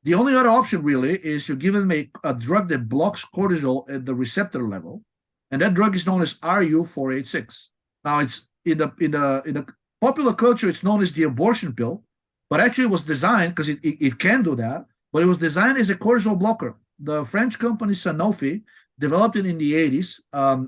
[SPEAKER 2] the only other option really is to give them a drug that blocks cortisol at the receptor level, and that drug is known as RU486. Now, it's in the popular culture, it's known as the abortion pill, but actually it was designed, because it can do that, but it was designed as a cortisol blocker. The French company Sanofi developed it in the 80s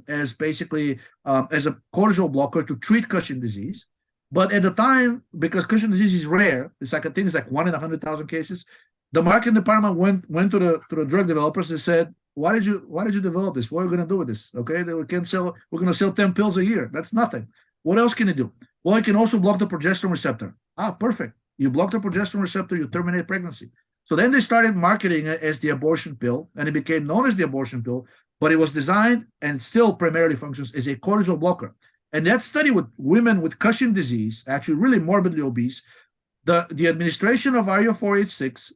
[SPEAKER 2] as basically as a cortisol blocker to treat Cushing disease. But at the time, because Cushing disease is rare, it's like, I think it's like 1 in 100,000 cases, the marketing department went to the drug developers and said, why did you develop this? What are you going to do with this? Okay, we're going to sell 10 pills a year. That's nothing. What else can it do? Well, it can also block the progesterone receptor. Perfect. You block the progesterone receptor, you terminate pregnancy. So then they started marketing it as the abortion pill, and it became known as the abortion pill, but it was designed and still primarily functions as a cortisol blocker. And that study with women with Cushing disease, actually really morbidly obese, the administration of RU486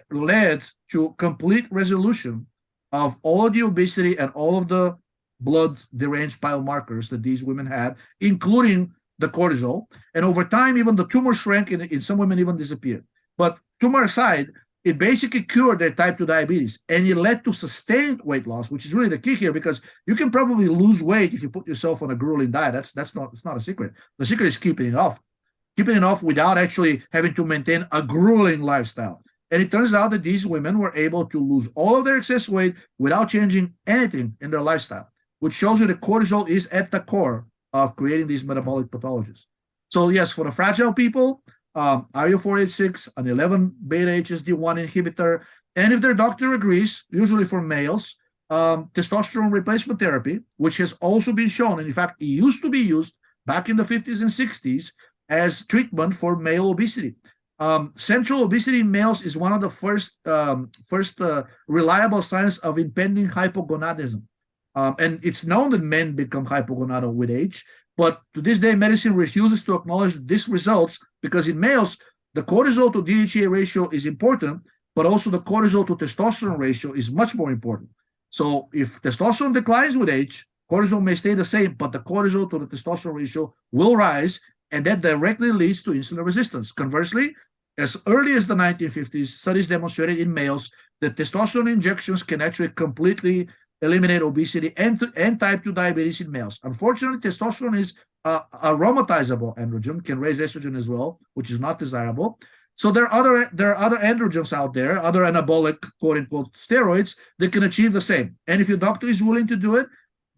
[SPEAKER 2] led to complete resolution of all of the obesity and all of the blood deranged biomarkers that these women had, including the cortisol. And over time, even the tumor shrank, and in some women even disappeared. But tumor aside, it basically cured their type 2 diabetes, and it led to sustained weight loss, which is really the key here, because you can probably lose weight if you put yourself on a grueling diet. It's not a secret. The secret is keeping it off without actually having to maintain a grueling lifestyle. And it turns out that these women were able to lose all of their excess weight without changing anything in their lifestyle, which shows you that cortisol is at the core of creating these metabolic pathologies. So yes, for the fragile people, RU486, an 11-beta HSD1 inhibitor, and if their doctor agrees, usually for males, testosterone replacement therapy, which has also been shown, and in fact, it used to be used back in the 50s and 60s as treatment for male obesity. Central obesity in males is one of the first reliable signs of impending hypogonadism. And it's known that men become hypogonadal with age, but to this day, medicine refuses to acknowledge this results, because in males, the cortisol to DHEA ratio is important, but also the cortisol to testosterone ratio is much more important. So if testosterone declines with age, cortisol may stay the same, but the cortisol to the testosterone ratio will rise, and that directly leads to insulin resistance. Conversely, as early as the 1950s, studies demonstrated in males that testosterone injections can actually completely eliminate obesity and type 2 diabetes in males. Unfortunately, testosterone is a aromatizable androgen, can raise estrogen as well, which is not desirable. So there are other androgens out there, other anabolic quote unquote steroids that can achieve the same. And if your doctor is willing to do it,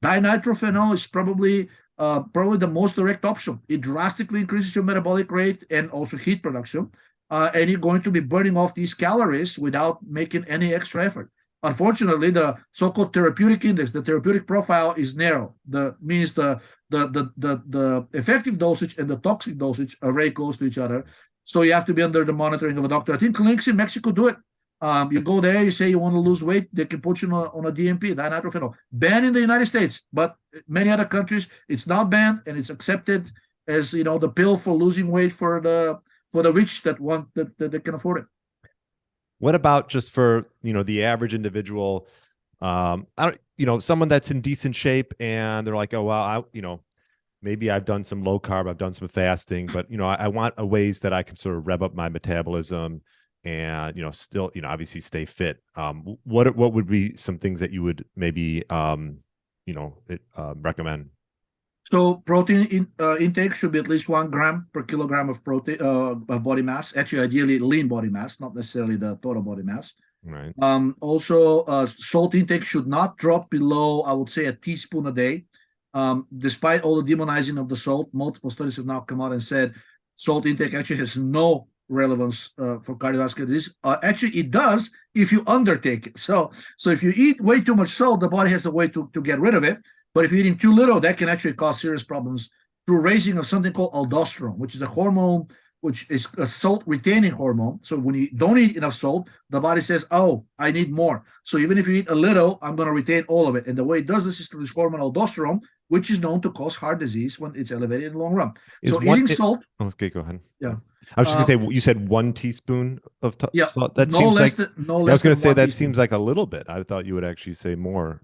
[SPEAKER 2] dinitrophenol is probably the most direct option. It drastically increases your metabolic rate and also heat production, and you're going to be burning off these calories without making any extra effort. Unfortunately, the so-called therapeutic index, the therapeutic profile is narrow. Means the effective dosage and the toxic dosage are very close to each other. So you have to be under the monitoring of a doctor. I think clinics in Mexico do it. You go there, you say you want to lose weight, they can put you on a DMP, dinitrophenol. Banned in the United States, but many other countries, it's not banned and it's accepted as the pill for losing weight for the rich that they can afford it.
[SPEAKER 1] What about just for the average individual? Someone that's in decent shape and they're like, oh well, maybe I've done some low carb, I've done some fasting, but I want a ways that I can sort of rev up my metabolism and still obviously stay fit. What would be some things that you would maybe recommend?
[SPEAKER 2] So protein intake should be at least 1 gram per kilogram of protein body mass. Actually, ideally lean body mass, not necessarily the total body mass.
[SPEAKER 1] Right.
[SPEAKER 2] Also, salt intake should not drop below, I would say, a teaspoon a day. Despite all the demonizing of the salt, multiple studies have now come out and said salt intake actually has no relevance for cardiovascular disease. Actually, it does if you undertake it. So if you eat way too much salt, the body has a way to get rid of it. But if you're eating too little, that can actually cause serious problems through raising of something called aldosterone, which is a hormone, which is a salt-retaining hormone. So when you don't eat enough salt, the body says, oh, I need more. So even if you eat a little, I'm going to retain all of it. And the way it does this is through this hormone aldosterone, which is known to cause heart disease when it's elevated in the long run. So eating salt.
[SPEAKER 1] Okay, go ahead.
[SPEAKER 2] Yeah.
[SPEAKER 1] I was just going to say, you said 1 teaspoon of salt. That
[SPEAKER 2] no
[SPEAKER 1] seems
[SPEAKER 2] less
[SPEAKER 1] like,
[SPEAKER 2] than, no
[SPEAKER 1] I
[SPEAKER 2] less
[SPEAKER 1] was going to say that
[SPEAKER 2] teaspoon.
[SPEAKER 1] seems like a little bit. I thought you would actually say more.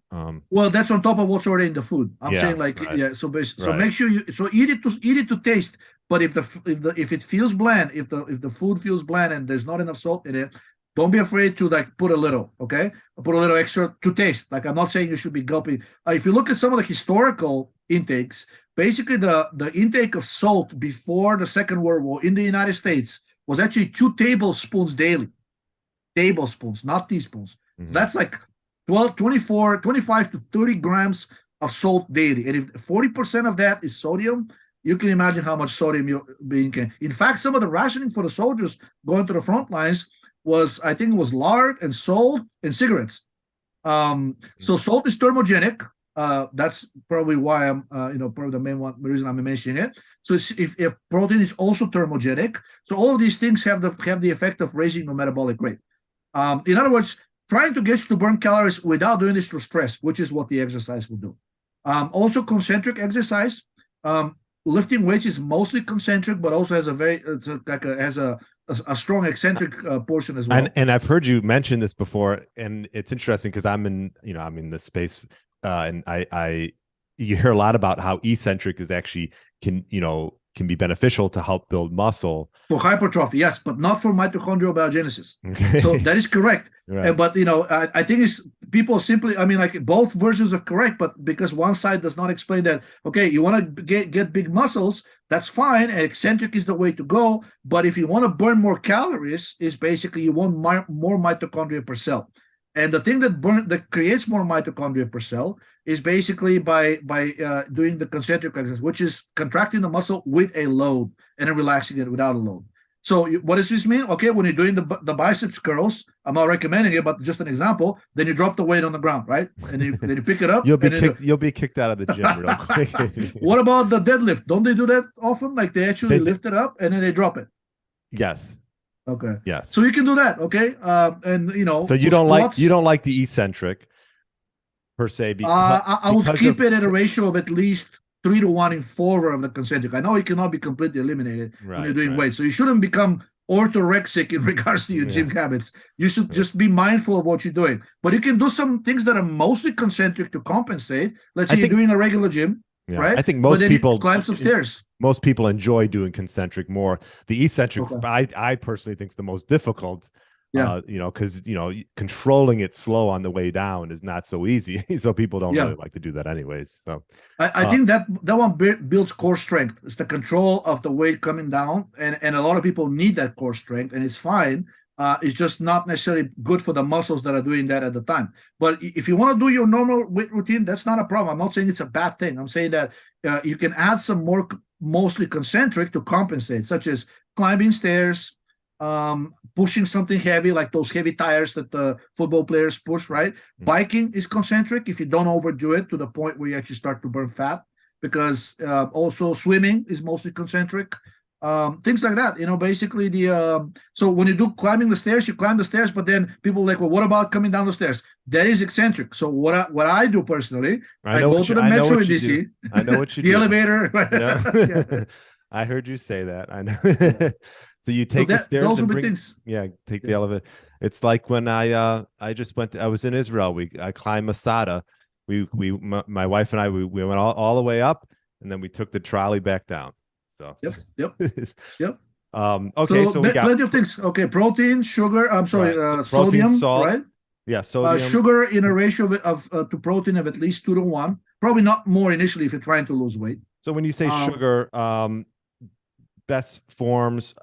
[SPEAKER 2] Well, that's on top of what's already in the food. I'm saying
[SPEAKER 1] right.
[SPEAKER 2] So
[SPEAKER 1] Right.
[SPEAKER 2] make sure eat it to taste. But if it feels bland, if the food feels bland and there's not enough salt in it, don't be afraid to put a little, okay? Put a little extra to taste. I'm not saying you should be gulping. If you look at some of the historical intakes, basically the intake of salt before the Second World War in the United States was actually 2 tablespoons daily. Tablespoons, not teaspoons. Mm-hmm. So that's 25 to 30 grams of salt daily. And if 40% of that is sodium, you can imagine how much sodium you're being can. In fact, some of the rationing for the soldiers going to the front lines was, I think it was lard and salt and cigarettes. So salt is thermogenic. That's probably why I'm, probably the reason I'm mentioning it. So if protein is also thermogenic, so all of these things have the effect of raising the metabolic rate. In other words, trying to get you to burn calories without doing this through stress, which is what the exercise will do. Also, concentric exercise. Lifting weights is mostly concentric, but also has a strong eccentric portion as well.
[SPEAKER 1] And I've heard you mention this before, and it's interesting because I'm in this space, and you hear a lot about how eccentric is actually can be beneficial to help build muscle
[SPEAKER 2] for hypertrophy, yes, but not for mitochondrial biogenesis.
[SPEAKER 1] Okay.
[SPEAKER 2] So that is correct.
[SPEAKER 1] Right.
[SPEAKER 2] But I think it's people simply, both versions are correct, but because one side does not explain that, okay, you want to get big muscles, that's fine, and eccentric is the way to go. But if you want to burn more calories, is basically you want more mitochondria per cell. And the thing that creates more mitochondria per cell is basically by doing the concentric exercise, which is contracting the muscle with a load and then relaxing it without a load. So what does this mean? Okay, when you're doing the biceps curls, I'm not recommending it, but just an example, then you drop the weight on the ground, right? And then you pick it up.
[SPEAKER 1] You'll be kicked out of the gym real quick.
[SPEAKER 2] What about the deadlift? Don't they do that often? They actually lift it up and then they drop it.
[SPEAKER 1] Yes.
[SPEAKER 2] Okay.
[SPEAKER 1] Yes.
[SPEAKER 2] So you can do that, okay? And
[SPEAKER 1] so you don't like the eccentric per se. Because,
[SPEAKER 2] I would keep it at a ratio of at least 3 to 1 in favor of the concentric. I know it cannot be completely eliminated when you're doing weight, so you shouldn't become orthorexic in regards to your gym habits. You should just be mindful of what you're doing. But you can do some things that are mostly concentric to compensate. Let's say you're doing a regular gym, right?
[SPEAKER 1] I think most people
[SPEAKER 2] climb some stairs.
[SPEAKER 1] Most people enjoy doing concentric more. The eccentric, I personally think is the most difficult. Because controlling it slow on the way down is not so easy. So people don't really like to do that anyways. So
[SPEAKER 2] I think that one builds core strength. It's the control of the weight coming down, and a lot of people need that core strength, and it's fine. It's just not necessarily good for the muscles that are doing that at the time. But if you want to do your normal weight routine, that's not a problem. I'm not saying it's a bad thing. I'm saying that you can add some more mostly concentric to compensate, such as climbing stairs, pushing something heavy like those heavy tires that the football players push, right? Biking is concentric if you don't overdo it to the point where you actually start to burn fat, because also swimming is mostly concentric. Things like that, basically so when you do climbing the stairs, you climb the stairs, but then people are like, well, what about coming down the stairs? That is eccentric. So what I do personally, I go to the metro in DC.
[SPEAKER 1] I know what you
[SPEAKER 2] do.
[SPEAKER 1] The
[SPEAKER 2] elevator.
[SPEAKER 1] I heard you say that. I know. So you take the stairs
[SPEAKER 2] those
[SPEAKER 1] and
[SPEAKER 2] would be things.
[SPEAKER 1] Take the elevator. It's like when I just went. I was in Israel. I climbed Masada. My wife and I we went all the way up, and then we took the trolley back down. So
[SPEAKER 2] yep.
[SPEAKER 1] Okay, so we got
[SPEAKER 2] plenty of things. Okay, protein, sugar. I'm sorry,
[SPEAKER 1] protein,
[SPEAKER 2] sodium,
[SPEAKER 1] salt,
[SPEAKER 2] right?
[SPEAKER 1] Yeah, sodium.
[SPEAKER 2] Sugar in a ratio of to protein of at least 2 to 1. Probably not more initially if you're trying to lose weight.
[SPEAKER 1] So when you say sugar, best forms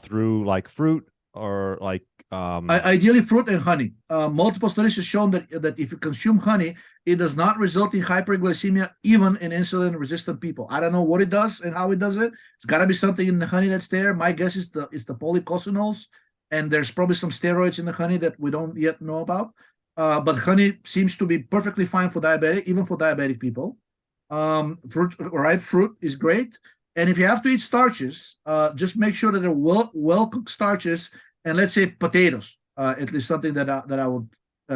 [SPEAKER 1] through like fruit or like
[SPEAKER 2] ideally fruit and honey. Multiple studies have shown that if you consume honey, it does not result in hyperglycemia even in insulin resistant people. I don't know what it does and how it does it. It's got to be something in the honey that's there. My guess is the polycosinols, and there's probably some steroids in the honey that we don't yet know about. But honey seems to be perfectly fine for even for diabetic people. Fruit is great. And if you have to eat starches, just make sure that they're well cooked starches. And let's say potatoes, at least something that I would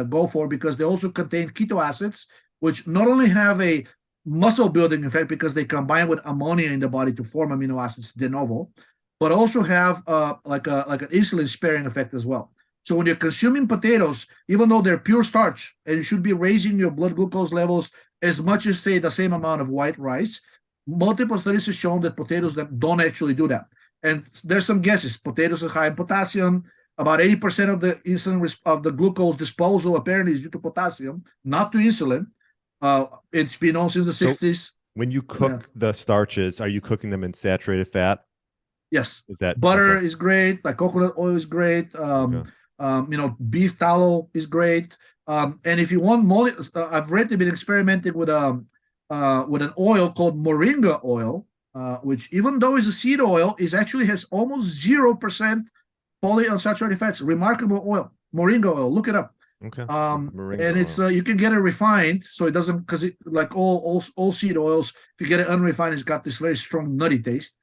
[SPEAKER 2] go for, because they also contain keto acids, which not only have a muscle building effect because they combine with ammonia in the body to form amino acids de novo, but also have like an insulin sparing effect as well. So when you're consuming potatoes, even though they're pure starch, and you should be raising your blood glucose levels as much as, say, the same amount of white rice, multiple studies have shown that potatoes that don't actually do that. And there's some guesses. Potatoes are high in potassium. About 80% of the insulin of the glucose disposal apparently is due to potassium, not to insulin. It's been known since the 60s.
[SPEAKER 1] When you cook the starches, are you cooking them in saturated fat?
[SPEAKER 2] Yes.
[SPEAKER 1] Is that
[SPEAKER 2] butter is great? Like coconut oil is great. Beef tallow is great. And if you want more, I've read they've been experimenting with an oil called Moringa oil. Which, even though it's a seed oil, actually has almost 0% polyunsaturated fats. Remarkable oil, Moringa oil. Look it up.
[SPEAKER 1] Okay.
[SPEAKER 2] And it's you can get it refined, so it doesn't, because it, like all seed oils, if you get it unrefined, it's got this very strong nutty taste.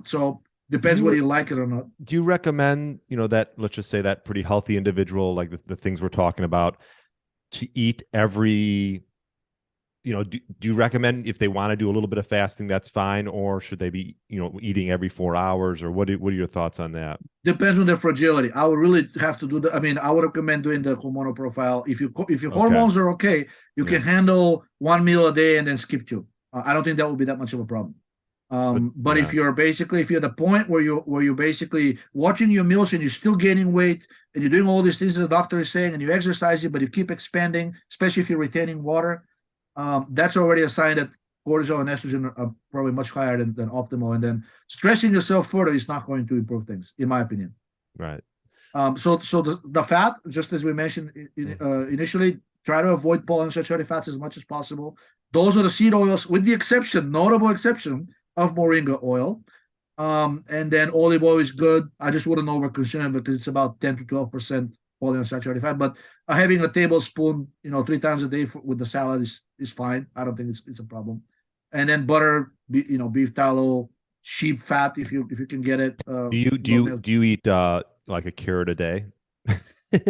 [SPEAKER 2] So depends whether you like it or not.
[SPEAKER 1] Do you recommend, that, let's just say that pretty healthy individual, like the things we're talking about, to eat every? Do you recommend, if they want to do a little bit of fasting, that's fine, or should they be, eating every 4 hours, or what are your thoughts on that?
[SPEAKER 2] Depends on their fragility. I would really have to do I would recommend doing the hormonal profile. If your hormones are okay, you can handle 1 meal a day and then skip 2. I don't think that would be that much of a problem. But if you're at the point where you're basically watching your meals and you're still gaining weight and you're doing all these things that the doctor is saying, and you exercise but you keep expanding, especially if you're retaining water, that's already a sign that cortisol and estrogen are probably much higher than optimal. And then stressing yourself further is not going to improve things, in my opinion.
[SPEAKER 1] Right.
[SPEAKER 2] So the fat, just as we mentioned initially, try to avoid polyunsaturated fats as much as possible. Those are the seed oils, with the notable exception of Moringa oil. And then olive oil is good. I just wouldn't overconsume it because it's about 10 to 12% polyunsaturated fat. But having a tablespoon, 3 times a day with the salad is fine. I don't think it's a problem. And then butter, beef tallow, sheep fat if you can get it.
[SPEAKER 1] Do you eat like a carrot a day?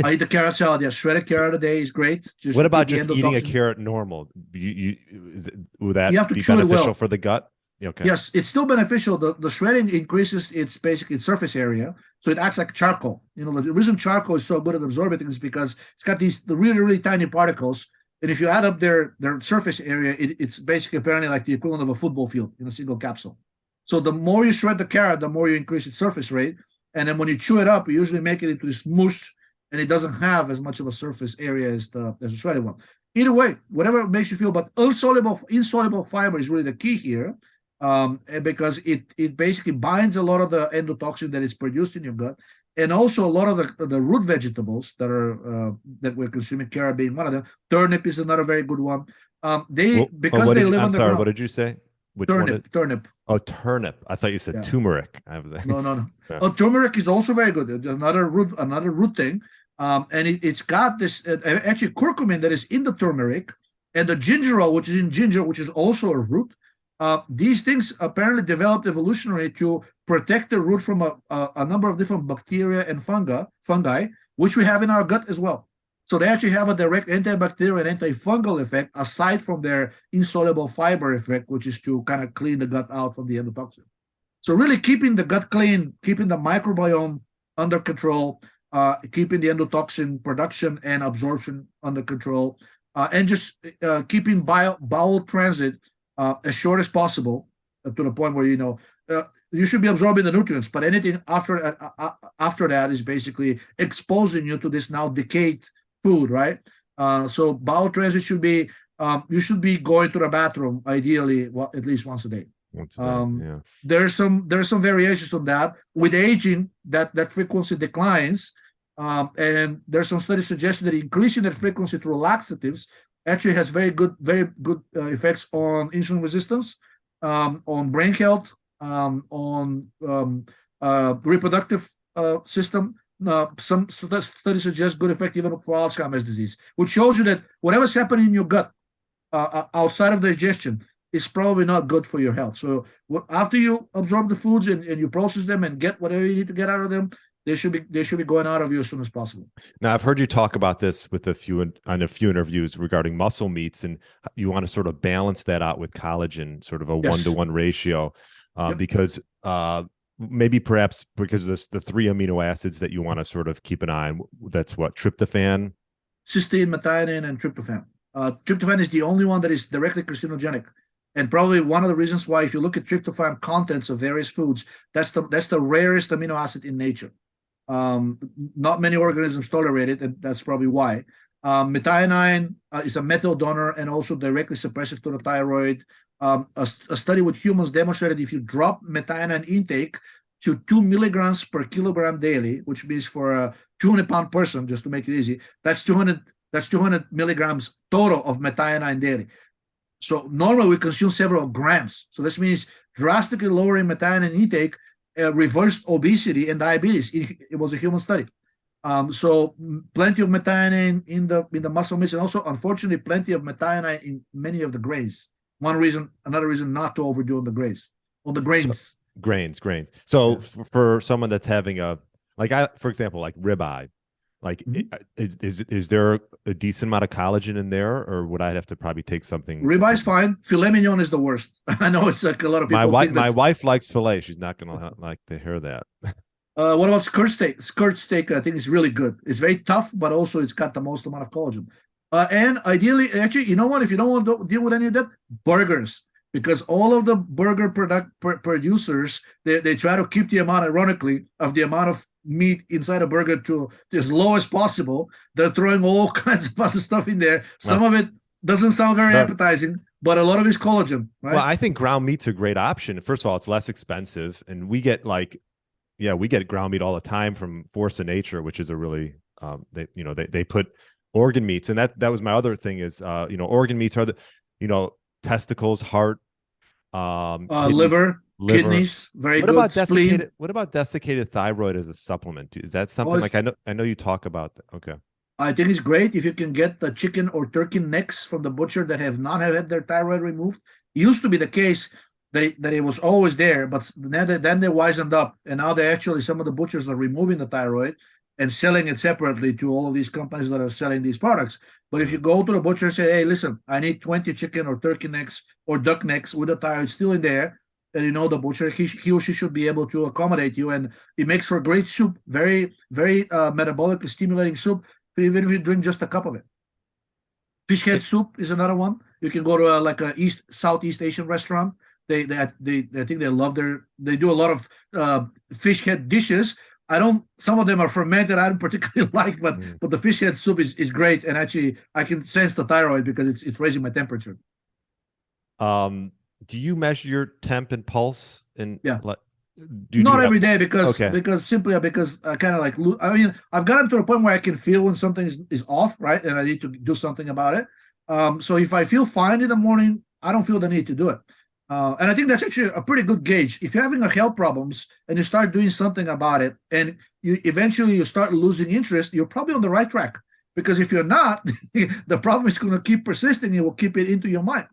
[SPEAKER 2] I eat the carrot salad. Yeah, shredded carrot a day is great.
[SPEAKER 1] What about just eating a carrot normal? Would that be beneficial for the gut? Okay.
[SPEAKER 2] Yes, it's still beneficial. The shredding increases its basically its surface area, so it acts like charcoal. You know, the reason charcoal is so good at absorbing things is because it's got the really tiny particles, and if you add up their surface area, it's basically apparently like the equivalent of a football field in a single capsule. So the more you shred the carrot, the more you increase its surface rate, and then when you chew it up, you usually make it into this mush, and it doesn't have as much of a surface area as the shredded one. Either way, whatever makes you feel, but insoluble fiber is really the key here, because it basically binds a lot of the endotoxin that is produced in your gut, and also a lot of the root vegetables that we're consuming, carrot being one of them. Turnip is another very good one. They live
[SPEAKER 1] I'm
[SPEAKER 2] on the
[SPEAKER 1] sorry,
[SPEAKER 2] ground.
[SPEAKER 1] what did you say? Which
[SPEAKER 2] Turnip.
[SPEAKER 1] Oh, turnip. I thought you said turmeric.
[SPEAKER 2] No.
[SPEAKER 1] Yeah.
[SPEAKER 2] Oh, turmeric is also very good. It's another root thing. And it's got this actually curcumin that is in the turmeric, and the gingerol, which is in ginger, which is also a root. These things apparently developed evolutionarily to protect the root from a number of different bacteria and fungi, which we have in our gut as well. So they actually have a direct antibacterial and antifungal effect, aside from their insoluble fiber effect, which is to kind of clean the gut out from the endotoxin. So really keeping the gut clean, keeping the microbiome under control, keeping the endotoxin production and absorption under control, and just keeping bowel transit as short as possible, to the point where you should be absorbing the nutrients, but anything after that is basically exposing you to this now decayed food, right? So bowel transit should be you should be going to the bathroom ideally at least once a day.
[SPEAKER 1] Yeah.
[SPEAKER 2] There's some variations on that. With aging, that frequency declines, and there's some studies suggesting that increasing that frequency through laxatives actually has very good effects on insulin resistance, on brain health, on reproductive system. Some studies suggest good effect even for Alzheimer's disease, which shows you that whatever's happening in your gut outside of digestion is probably not good for your health. So after you absorb the foods and you process them and get whatever you need to get out of them, they should be going out of you as soon as possible.
[SPEAKER 1] Now, I've heard you talk about this with a few interviews regarding muscle meats, and you want to sort of balance that out with collagen, sort of a 1-to-1 ratio, because maybe perhaps because the 3 amino acids that you want to sort of keep an eye on. That's what, tryptophan,
[SPEAKER 2] cysteine, methionine, and tryptophan. Tryptophan is the only one that is directly carcinogenic. And probably one of the reasons why, if you look at tryptophan contents of various foods, that's the rarest amino acid in nature. Not many organisms tolerate it, and that's probably why. Methionine is a metal donor and also directly suppressive to the thyroid. A study with humans demonstrated if you drop methionine intake to 2 milligrams per kilogram daily, which means for a 200-pound person, just to make it easy, that's 200 milligrams total of methionine daily. So normally we consume several grams. So this means drastically lowering methionine intake reversed obesity and diabetes. It was a human study. So plenty of methionine in the muscle meats, and also unfortunately plenty of methionine in many of the grains. Another reason not to overdo on the grains. Grains.
[SPEAKER 1] So for someone that's having for example, like ribeye, is there a decent amount of collagen in there, or would I have to probably take something?
[SPEAKER 2] Ribeye is fine. Filet mignon is the worst. I know it's like a lot of people.
[SPEAKER 1] My wife likes filet. She's not gonna like to hear that.
[SPEAKER 2] What about skirt steak? Skirt steak, I think, is really good. It's very tough, but also it's got the most amount of collagen. And ideally, actually, you know what? If you don't want to deal with any of that, burgers. Because all of the burger producers, they try to keep the amount, ironically, of the amount of meat inside a burger to as low as possible. They're throwing all kinds of other stuff in there. Some of it doesn't sound very appetizing, but a lot of it's collagen, right?
[SPEAKER 1] Well, I think ground meat's a great option. First of all, it's less expensive, and we get ground meat all the time from Force of Nature, which is a really they put organ meats, and that was my other thing is organ meats are testicles, heart,
[SPEAKER 2] liver, kidneys, very good.
[SPEAKER 1] What about desiccated thyroid as a supplement? Is that something I know you talk about that? Okay.
[SPEAKER 2] I think it's great if you can get the chicken or turkey necks from the butcher that have not had their thyroid removed. It used to be the case that it was always there, but then they wisened up, and now some of the butchers are removing the thyroid and selling it separately to all of these companies that are selling these products. But if you go to the butcher and say, hey, listen, I need 20 chicken or turkey necks or duck necks with the thyroid still in there, and you know the butcher, he or she should be able to accommodate you, and it makes for great soup, very, very metabolically stimulating soup, even if you drink just a cup of it. Fish head soup is another one. You can go to like a Southeast Asian restaurant. I think they love they do a lot of fish head dishes. Some of them are fermented. I don't particularly like, but the fish head soup is great, and actually I can sense the thyroid because it's raising my temperature.
[SPEAKER 1] Do you measure your temp and pulse? And
[SPEAKER 2] yeah,
[SPEAKER 1] not
[SPEAKER 2] every day because I kind of like, I mean, I've gotten to a point where I can feel when something is off, right, and I need to do something about it. So if I feel fine in the morning, I don't feel the need to do it. And I think that's actually a pretty good gauge. If you're having health problems and you start doing something about it, and you eventually start losing interest, you're probably on the right track. Because if you're not, the problem is going to keep persisting. You will keep it into your mind.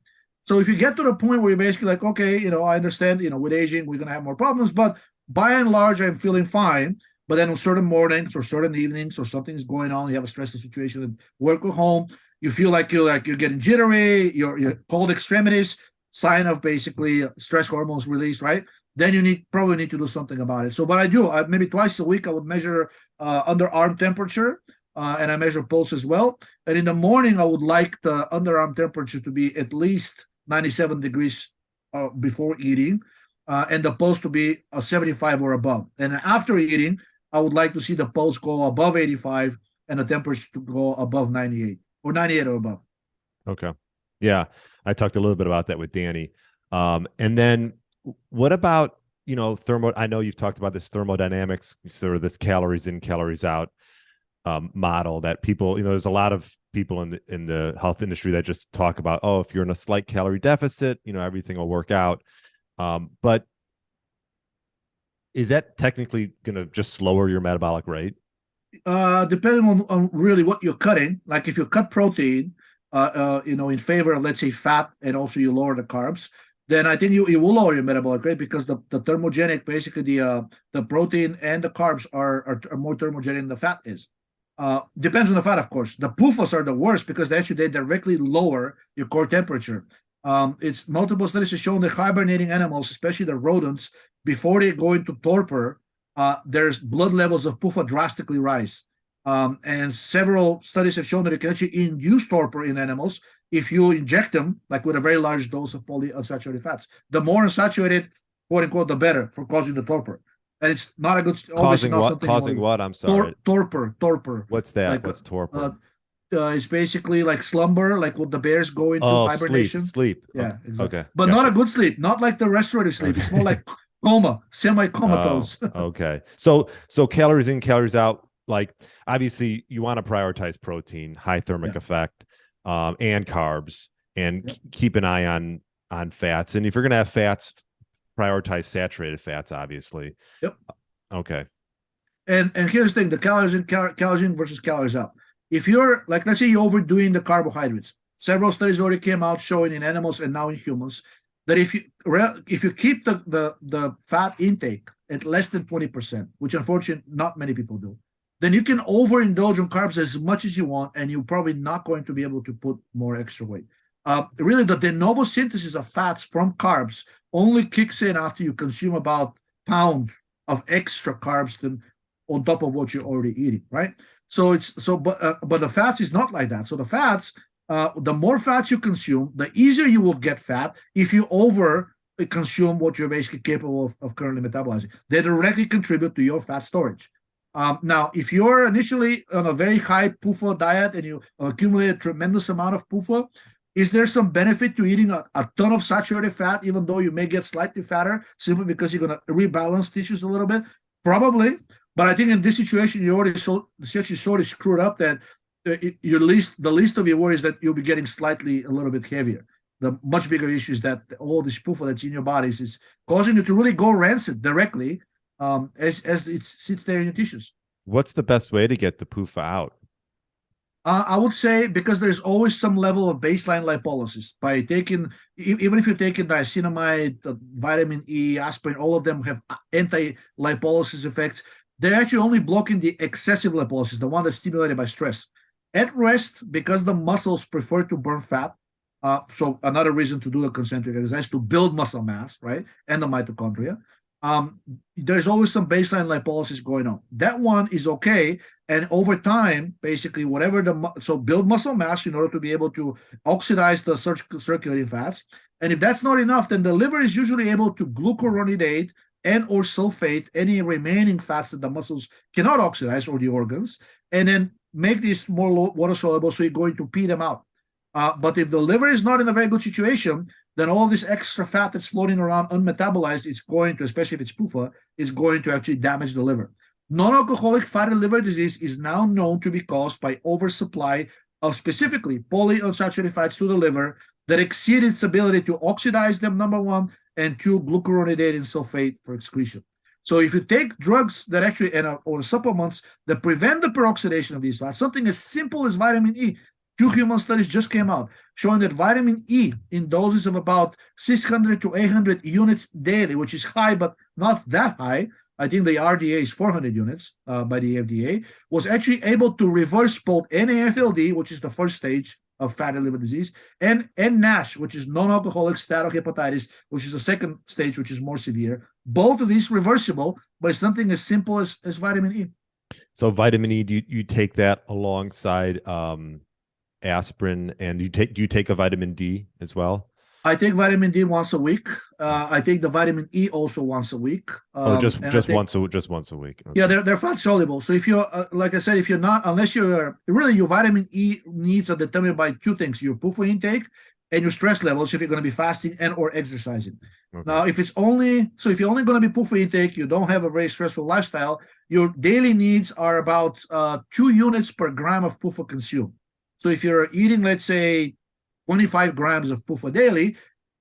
[SPEAKER 2] So if you get to the point where you're basically like, okay, I understand, with aging, we're going to have more problems, but by and large, I'm feeling fine. But then on certain mornings or certain evenings or something's going on, you have a stressful situation at work or home, you feel like you're getting jittery, you're cold extremities, sign of basically stress hormones released, right? Then you probably need to do something about it. So what I do, maybe twice a week, I would measure underarm temperature, and I measure pulse as well. And in the morning, I would like the underarm temperature to be at least 97 degrees before eating, and the pulse to be 75 or above. And after eating, I would like to see the pulse go above 85 and the temperature to go above 98 or 98 or above.
[SPEAKER 1] Okay. Yeah. I talked a little bit about that with Danny. And then what about, I know you've talked about this thermodynamics, sort of this calories in, calories out model that people, there's a lot of people in the health industry that just talk about, oh, if you're in a slight calorie deficit, everything will work out. But is that technically going to just lower your metabolic rate?
[SPEAKER 2] Depending on really what you're cutting. Like if you cut protein, in favor of, let's say, fat, and also you lower the carbs, then I think you will lower your metabolic rate, because the thermogenic, basically the protein and the carbs are more thermogenic than the fat is. Depends on the fat, of course. The PUFAs are the worst because they directly lower your core temperature. It's multiple studies have shown that hibernating animals, especially the rodents, before they go into torpor, their blood levels of PUFA drastically rise. And several studies have shown that it can actually induce torpor in animals if you inject them, like with a very large dose of polyunsaturated fats. The more unsaturated, quote unquote, the better for causing the torpor. And it's not a good.
[SPEAKER 1] Causing what? Causing what? I'm sorry.
[SPEAKER 2] Torpor.
[SPEAKER 1] What's that? Like, what's torpor?
[SPEAKER 2] It's basically like slumber, like what the bears go into hibernation.
[SPEAKER 1] Sleep.
[SPEAKER 2] Yeah, exactly.
[SPEAKER 1] Okay.
[SPEAKER 2] But not a good sleep, not like the restorative sleep. It's more like coma, semi-comatose.
[SPEAKER 1] Okay. So calories in, calories out. Like, obviously, you want to prioritize protein, high thermic effect, and carbs, and keep an eye on fats. And if you're going to have fats, prioritize saturated fats, obviously.
[SPEAKER 2] Yep.
[SPEAKER 1] Okay.
[SPEAKER 2] And here's the thing: the calories in versus calories out. If you're like, let's say you're overdoing the carbohydrates, several studies already came out showing in animals and now in humans that if you keep the fat intake at less than 20%, which unfortunately not many people do, then you can overindulge on carbs as much as you want, and you're probably not going to be able to put more extra weight. Really, the de novo synthesis of fats from carbs only kicks in after you consume about a pound of extra carbs on top of what you're already eating, right? But the fats is not like that. So the fats, the more fats you consume, the easier you will get fat if you over consume what you're basically capable of currently metabolizing. They directly contribute to your fat storage. Now, if you're initially on a very high PUFA diet and you accumulate a tremendous amount of PUFA, is there some benefit to eating a ton of saturated fat, even though you may get slightly fatter, simply because you're going to rebalance tissues a little bit? Probably. But I think in this situation, the situation is sort of screwed up that the least of your worries that you'll be getting slightly a little bit heavier. The much bigger issue is that all this PUFA that's in your bodies is causing you to really go rancid directly, as it sits there in your tissues.
[SPEAKER 1] What's the best way to get the PUFA out?
[SPEAKER 2] I would say, because there's always some level of baseline lipolysis by taking, even if you're taking niacinamide, vitamin E, aspirin, all of them have anti-lipolysis effects. They're actually only blocking the excessive lipolysis, the one that's stimulated by stress. At rest, because the muscles prefer to burn fat, So another reason to do the concentric exercise to build muscle mass, right, and the mitochondria. There's always some baseline lipolysis going on. That one is okay, and over time, basically, whatever so build muscle mass in order to be able to oxidize the circulating fats. And if that's not enough, then the liver is usually able to glucuronidate and or sulfate any remaining fats that the muscles cannot oxidize, or the organs, and then make these more water soluble, so you're going to pee them out. But if the liver is not in a very good situation, then all this extra fat that's floating around unmetabolized is going to, especially if it's PUFA, is going to actually damage the liver. Non-alcoholic fatty liver disease is now known to be caused by oversupply of specifically polyunsaturated fats to the liver that exceed its ability to oxidize them, number one, and two, glucuronidate and sulfate for excretion. So if you take drugs that actually, or supplements that prevent the peroxidation of these fats, something as simple as vitamin E, 2 human studies just came out showing that vitamin E in doses of about 600 to 800 units daily, which is high, but not that high. I think the RDA is 400 units by the FDA, was actually able to reverse both NAFLD, which is the first stage of fatty liver disease, and NASH, which is non-alcoholic steatohepatitis, which is the second stage, which is more severe. Both of these reversible by something as simple as vitamin E.
[SPEAKER 1] So vitamin E, do you take that alongside aspirin, and do you take a vitamin D as well?
[SPEAKER 2] I take vitamin D once a week. I take the vitamin E also once a week.
[SPEAKER 1] Just once a week. Okay.
[SPEAKER 2] Yeah, they're fat soluble. So if you're like I said, if you're not, unless you're really, your vitamin E needs are determined by two things: your PUFA intake and your stress levels, if you're going to be fasting and or exercising. Okay. Now, if you're only going to be PUFA intake, you don't have a very stressful lifestyle, your daily needs are about 2 units per gram of PUFA consumed. So if you're eating, let's say, 25 grams of PUFA daily,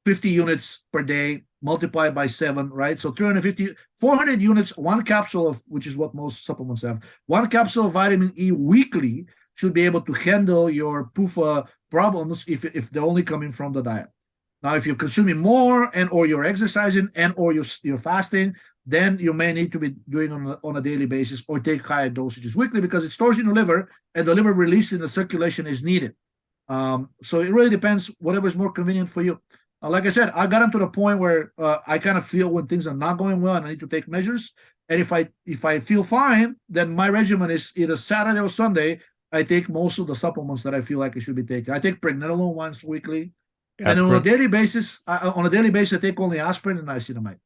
[SPEAKER 2] 50 units per day, multiplied by 7, right? So 350, 400 units, one capsule of, which is what most supplements have, one capsule of vitamin E weekly should be able to handle your PUFA problems if they're only coming from the diet. Now, if you're consuming more and or you're exercising and or you're fasting, then you may need to be doing on a daily basis or take higher dosages weekly, because it stores in the liver and the liver release in the circulation is needed. So it really depends, whatever is more convenient for you. Like I said, I got into the point where I kind of feel when things are not going well and I need to take measures. And if I feel fine, then my regimen is either Saturday or Sunday. I take most of the supplements that I feel like I should be taking. I take pregnenolone once weekly, aspirin. And on a daily basis, I take only aspirin and niacinamide.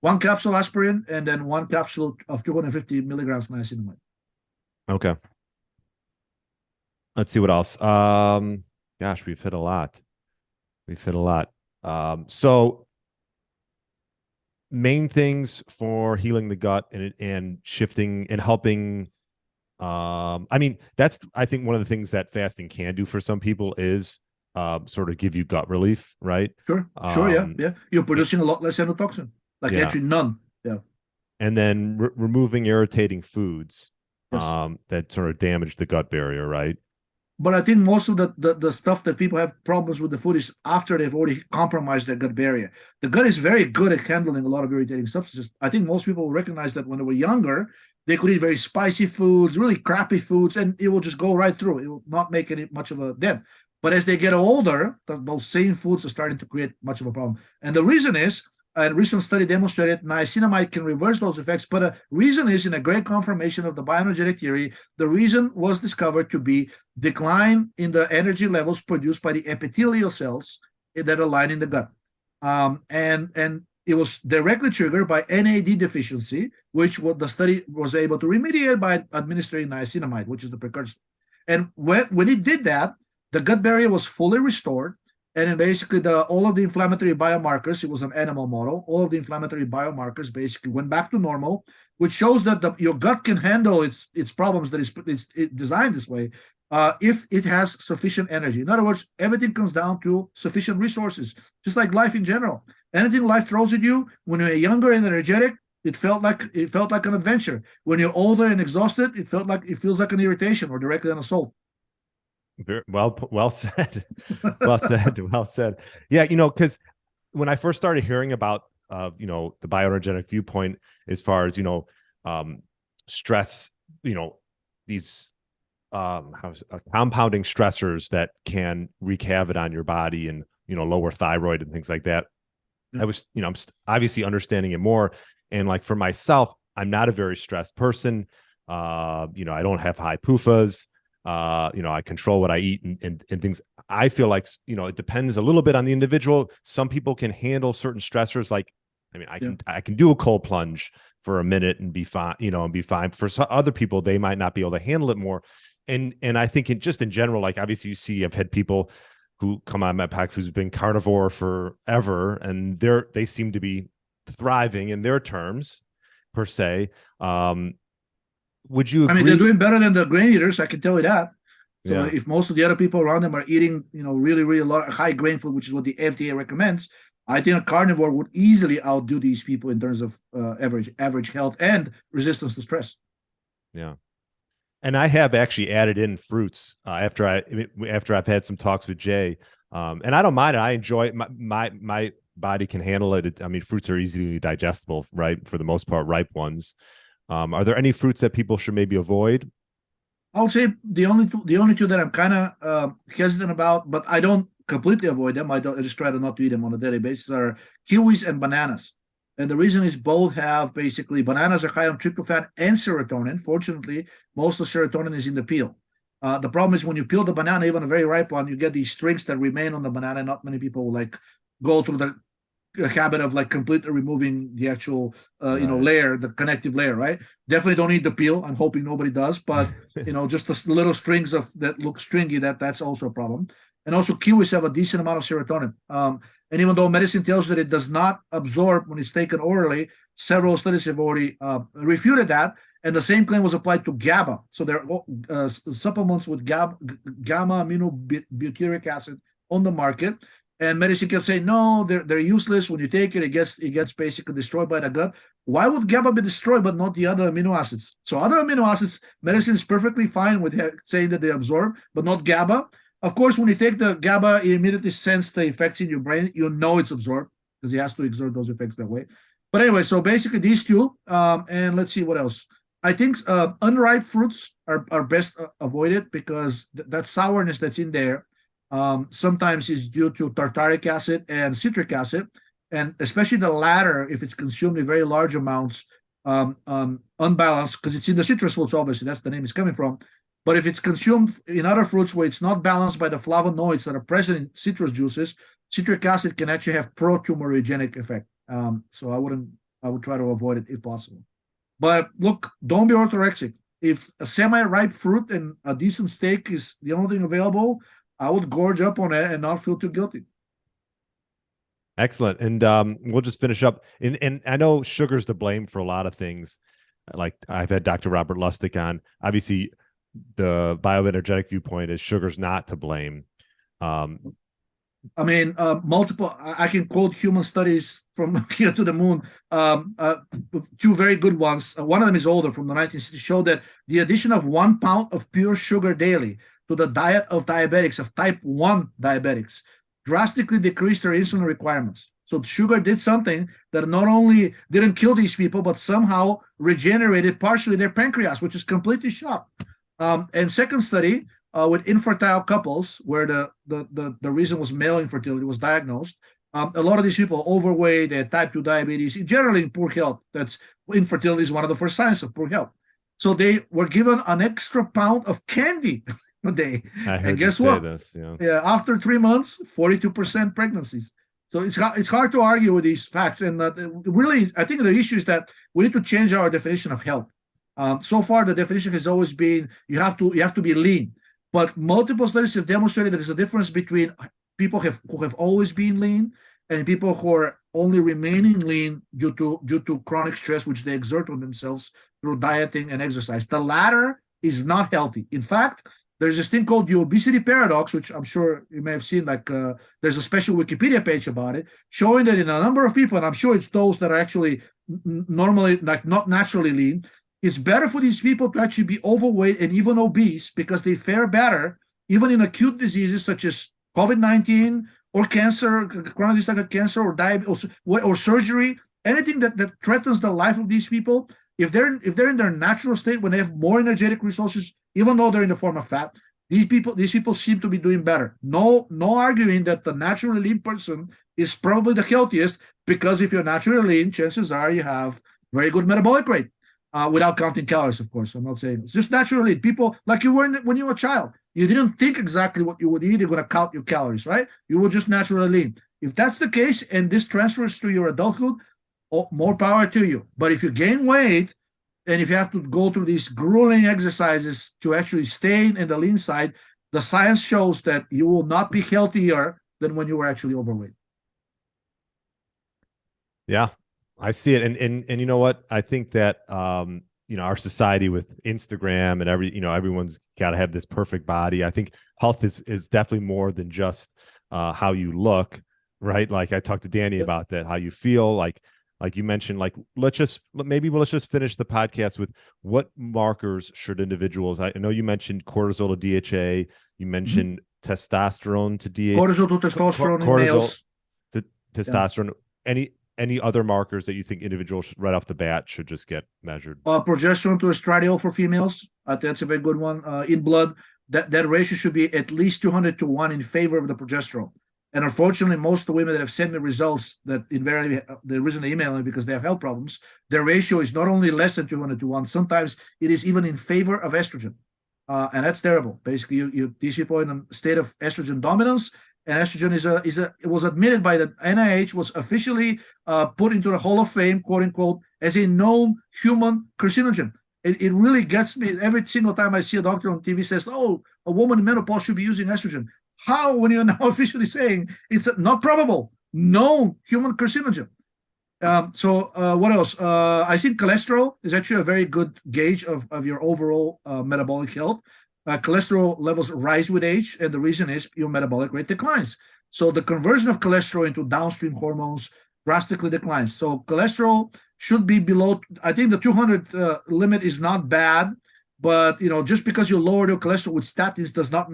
[SPEAKER 2] One capsule aspirin and then one capsule of 250 milligrams niacinamide.
[SPEAKER 1] Okay. Let's see what else. Gosh, we've hit a lot. So main things for healing the gut and shifting and helping. I mean, that's, I think, one of the things that fasting can do for some people is sort of give you gut relief, right?
[SPEAKER 2] Sure. Yeah. You're producing a lot less endotoxin, like actually none. Yeah.
[SPEAKER 1] And then removing irritating foods. Yes. That sort of damage the gut barrier, right?
[SPEAKER 2] But I think most of the stuff that people have problems with the food is after they've already compromised their gut barrier. The gut is very good at handling a lot of irritating substances. I think most people will recognize that when they were younger, they could eat very spicy foods, really crappy foods, and it will just go right through. It will not make any much of a dent. But as they get older, those same foods are starting to create much of a problem. And the reason is, a recent study demonstrated niacinamide can reverse those effects, but the reason is, in a great confirmation of the bioenergetic theory, the reason was discovered to be decline in the energy levels produced by the epithelial cells that are lining the gut. And it was directly triggered by NAD deficiency, which what the study was able to remediate by administering niacinamide, which is the precursor. And when it did that, the gut barrier was fully restored. And then basically all of the inflammatory biomarkers, it was an animal model, all of the inflammatory biomarkers basically went back to normal, which shows that your gut can handle its problems, that it's designed this way, if it has sufficient energy. In other words, everything comes down to sufficient resources, just like life in general. Anything life throws at you, when you're younger and energetic, it felt like an adventure. When you're older and exhausted, it feels like an irritation or directly an assault.
[SPEAKER 1] Well said. Well said. Yeah, because when I first started hearing about the bioenergetic viewpoint, as far as stress, these compounding stressors that can wreak havoc on your body and, lower thyroid and things like that. I was, I'm obviously understanding it more. And like for myself, I'm not a very stressed person. I don't have high PUFAs. I control what I eat and things. I feel like, it depends a little bit on the individual. Some people can handle certain stressors. Like, I can do a cold plunge for a minute and be fine, and be fine. For some other people, they might not be able to handle it more. And I think just in general, like obviously you see, I've had people who come on my pack who's been carnivore forever, and they seem to be thriving in their terms per se. Would you agree?
[SPEAKER 2] They're doing better than the grain eaters, I can tell you that. So if most of the other people around them are eating, really, really a lot of high grain food, which is what the FDA recommends, I think a carnivore would easily outdo these people in terms of average health and resistance to stress.
[SPEAKER 1] Yeah. And I have actually added in fruits after I've had some talks with Jay, and I don't mind it. I enjoy it. My body can handle it. Fruits are easily digestible, right? For the most part, ripe ones. Are there any fruits that people should maybe avoid?
[SPEAKER 2] I would say the only two that I'm kind of hesitant about, but I don't completely avoid them. I just try to not eat them on a daily basis, are kiwis and bananas. And the reason is both have basically, bananas are high on tryptophan and serotonin. Fortunately, most of serotonin is in the peel. The problem is when you peel the banana, even a very ripe one, you get these strings that remain on the banana. Not many people will go through the habit of completely removing the actual layer, the connective layer, right? Definitely don't eat the peel. I'm hoping nobody does, but just the little strings that look stringy, that's also a problem. And also kiwis have a decent amount of serotonin. And even though medicine tells that it does not absorb when it's taken orally, several studies have already refuted that. And the same claim was applied to GABA. So there are supplements with gamma aminobutyric acid on the market. And medicine kept saying, no, they're useless. When you take it, it gets basically destroyed by the gut. Why would GABA be destroyed, but not the other amino acids? So other amino acids, medicine is perfectly fine with saying that they absorb, but not GABA. Of course, when you take the GABA, you immediately sense the effects in your brain. It's absorbed because it has to exert those effects that way. But anyway, so basically these two, and let's see what else. I think unripe fruits are best avoided because that sourness that's in there sometimes is due to tartaric acid and citric acid, and especially the latter, if it's consumed in very large amounts, unbalanced, because it's in the citrus fruits, obviously, that's the name it's coming from. But if it's consumed in other fruits where it's not balanced by the flavonoids that are present in citrus juices, citric acid can actually have pro-tumorigenic effect. So I would try to avoid it if possible. But look, don't be orthorexic. If a semi-ripe fruit and a decent steak is the only thing available, I would gorge up on it and not feel too guilty.
[SPEAKER 1] Excellent. And we'll just finish up. And I know sugar's to blame for a lot of things. Like I've had Dr. Robert Lustig on. Obviously, the bioenergetic viewpoint is sugar's not to blame.
[SPEAKER 2] Multiple. I can quote human studies from here to the moon. Two very good ones. One of them is older, from the 1960s, showed that the addition of 1 pound of pure sugar daily to the diet of diabetics, of type 1 diabetics, drastically decreased their insulin requirements. So sugar did something that not only didn't kill these people, but somehow regenerated partially their pancreas, which is completely shot. And second study with infertile couples, where the reason was male infertility was diagnosed. A lot of these people overweight, they had type 2 diabetes, generally in poor health. That's infertility is one of the first signs of poor health. So they were given an extra pound of candy a day. And guess what? After 3 months, 42% pregnancies. So it's hard to argue with these facts. And really, I think the issue is that we need to change our definition of health. So far, the definition has always been you have to be lean. But multiple studies have demonstrated there's a difference between people who have always been lean and people who are only remaining lean due to chronic stress, which they exert on themselves through dieting and exercise. The latter is not healthy. In fact, there's this thing called the obesity paradox, which I'm sure you may have seen. There's a special Wikipedia page about it, showing that in a number of people, and I'm sure it's those that are actually normally not naturally lean, it's better for these people to actually be overweight and even obese because they fare better even in acute diseases such as COVID-19 or cancer, chronic disease like cancer or diabetes or surgery, anything that threatens the life of these people. if they're in their natural state, when they have more energetic resources, even though they're in the form of fat, these people seem to be doing better. No arguing that the naturally lean person is probably the healthiest, because if you're naturally lean, chances are you have very good metabolic rate, without counting calories, of course. I'm not saying it's just naturally lean. People like you were when you were a child. You didn't think exactly what you would eat. You're going to count your calories, right? You were just naturally lean. If that's the case and this transfers to your adulthood, more power to you. But if you gain weight and if you have to go through these grueling exercises to actually stay in the lean side, the science shows that you will not be healthier than when you were actually overweight.
[SPEAKER 1] Yeah, I see it. And you know what? I think that our society with Instagram and everyone's got to have this perfect body. I think health is definitely more than just how you look, right? Like I talked to Danny about that, how you feel, like you mentioned, like let's just finish the podcast with what markers should individuals. I know you mentioned cortisol to DHEA, you mentioned testosterone to DHEA,
[SPEAKER 2] cortisol to testosterone in males,
[SPEAKER 1] to testosterone. Any other markers that you think individuals right off the bat should just get measured?
[SPEAKER 2] Progesterone to estradiol for females. That's a very good one. In blood, that ratio should be at least 200 to 1 in favor of the progesterone. And unfortunately, most of the women that have sent me results that invariably the reason they email me because they have health problems, their ratio is not only less than 200 to 1, sometimes it is even in favor of estrogen. And that's terrible. Basically, these people are in a state of estrogen dominance, and estrogen it was admitted by the NIH, was officially put into the Hall of Fame, quote unquote, as a known human carcinogen. It really gets me every single time I see a doctor on TV says, "Oh, a woman in menopause should be using estrogen." How, when you're now officially saying it's not probable, known human carcinogen? What else? I think cholesterol is actually a very good gauge of your overall metabolic health. Cholesterol levels rise with age, and the reason is your metabolic rate declines. So the conversion of cholesterol into downstream hormones drastically declines. So cholesterol should be below, I think the 200 limit is not bad, but just because you lowered your cholesterol with statins does not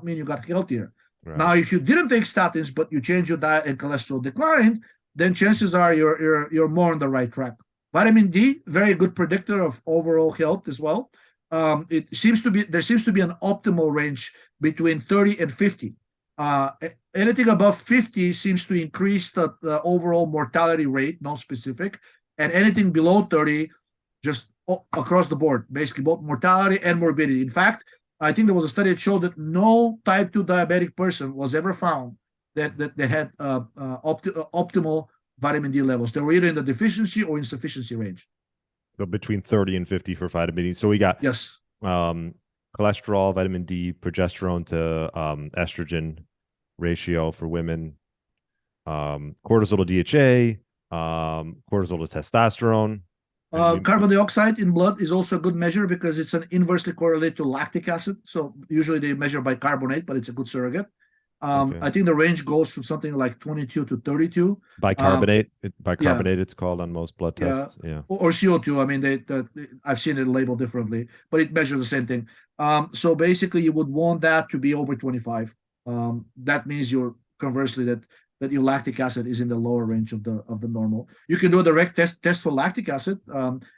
[SPEAKER 2] mean you got healthier. Right. Now, if you didn't take statins but you changed your diet and cholesterol declined, then chances are you're more on the right track. Vitamin D, very good predictor of overall health as well. There seems to be an optimal range between 30 and 50. Anything above 50 seems to increase the overall mortality rate, non-specific, and anything below 30, just across the board, basically both mortality and morbidity. In fact, I think there was a study that showed that no type 2 diabetic person was ever found that they had optimal vitamin D levels. They were either in the deficiency or insufficiency range.
[SPEAKER 1] So between 30 and 50 for vitamin D. So we got cholesterol, vitamin D, progesterone to estrogen ratio for women, cortisol to DHA, cortisol to testosterone.
[SPEAKER 2] Carbon dioxide in blood is also a good measure because it's an inversely correlated to lactic acid. So usually they measure bicarbonate, but it's a good surrogate. I think the range goes from something like 22 to 32.
[SPEAKER 1] Bicarbonate, it's called on most blood tests. Yeah.
[SPEAKER 2] Or CO2. I mean, I've seen it labeled differently, but it measures the same thing. So basically, you would want that to be over 25. That means conversely that your lactic acid is in the lower range of the normal. You can do a direct test for lactic acid.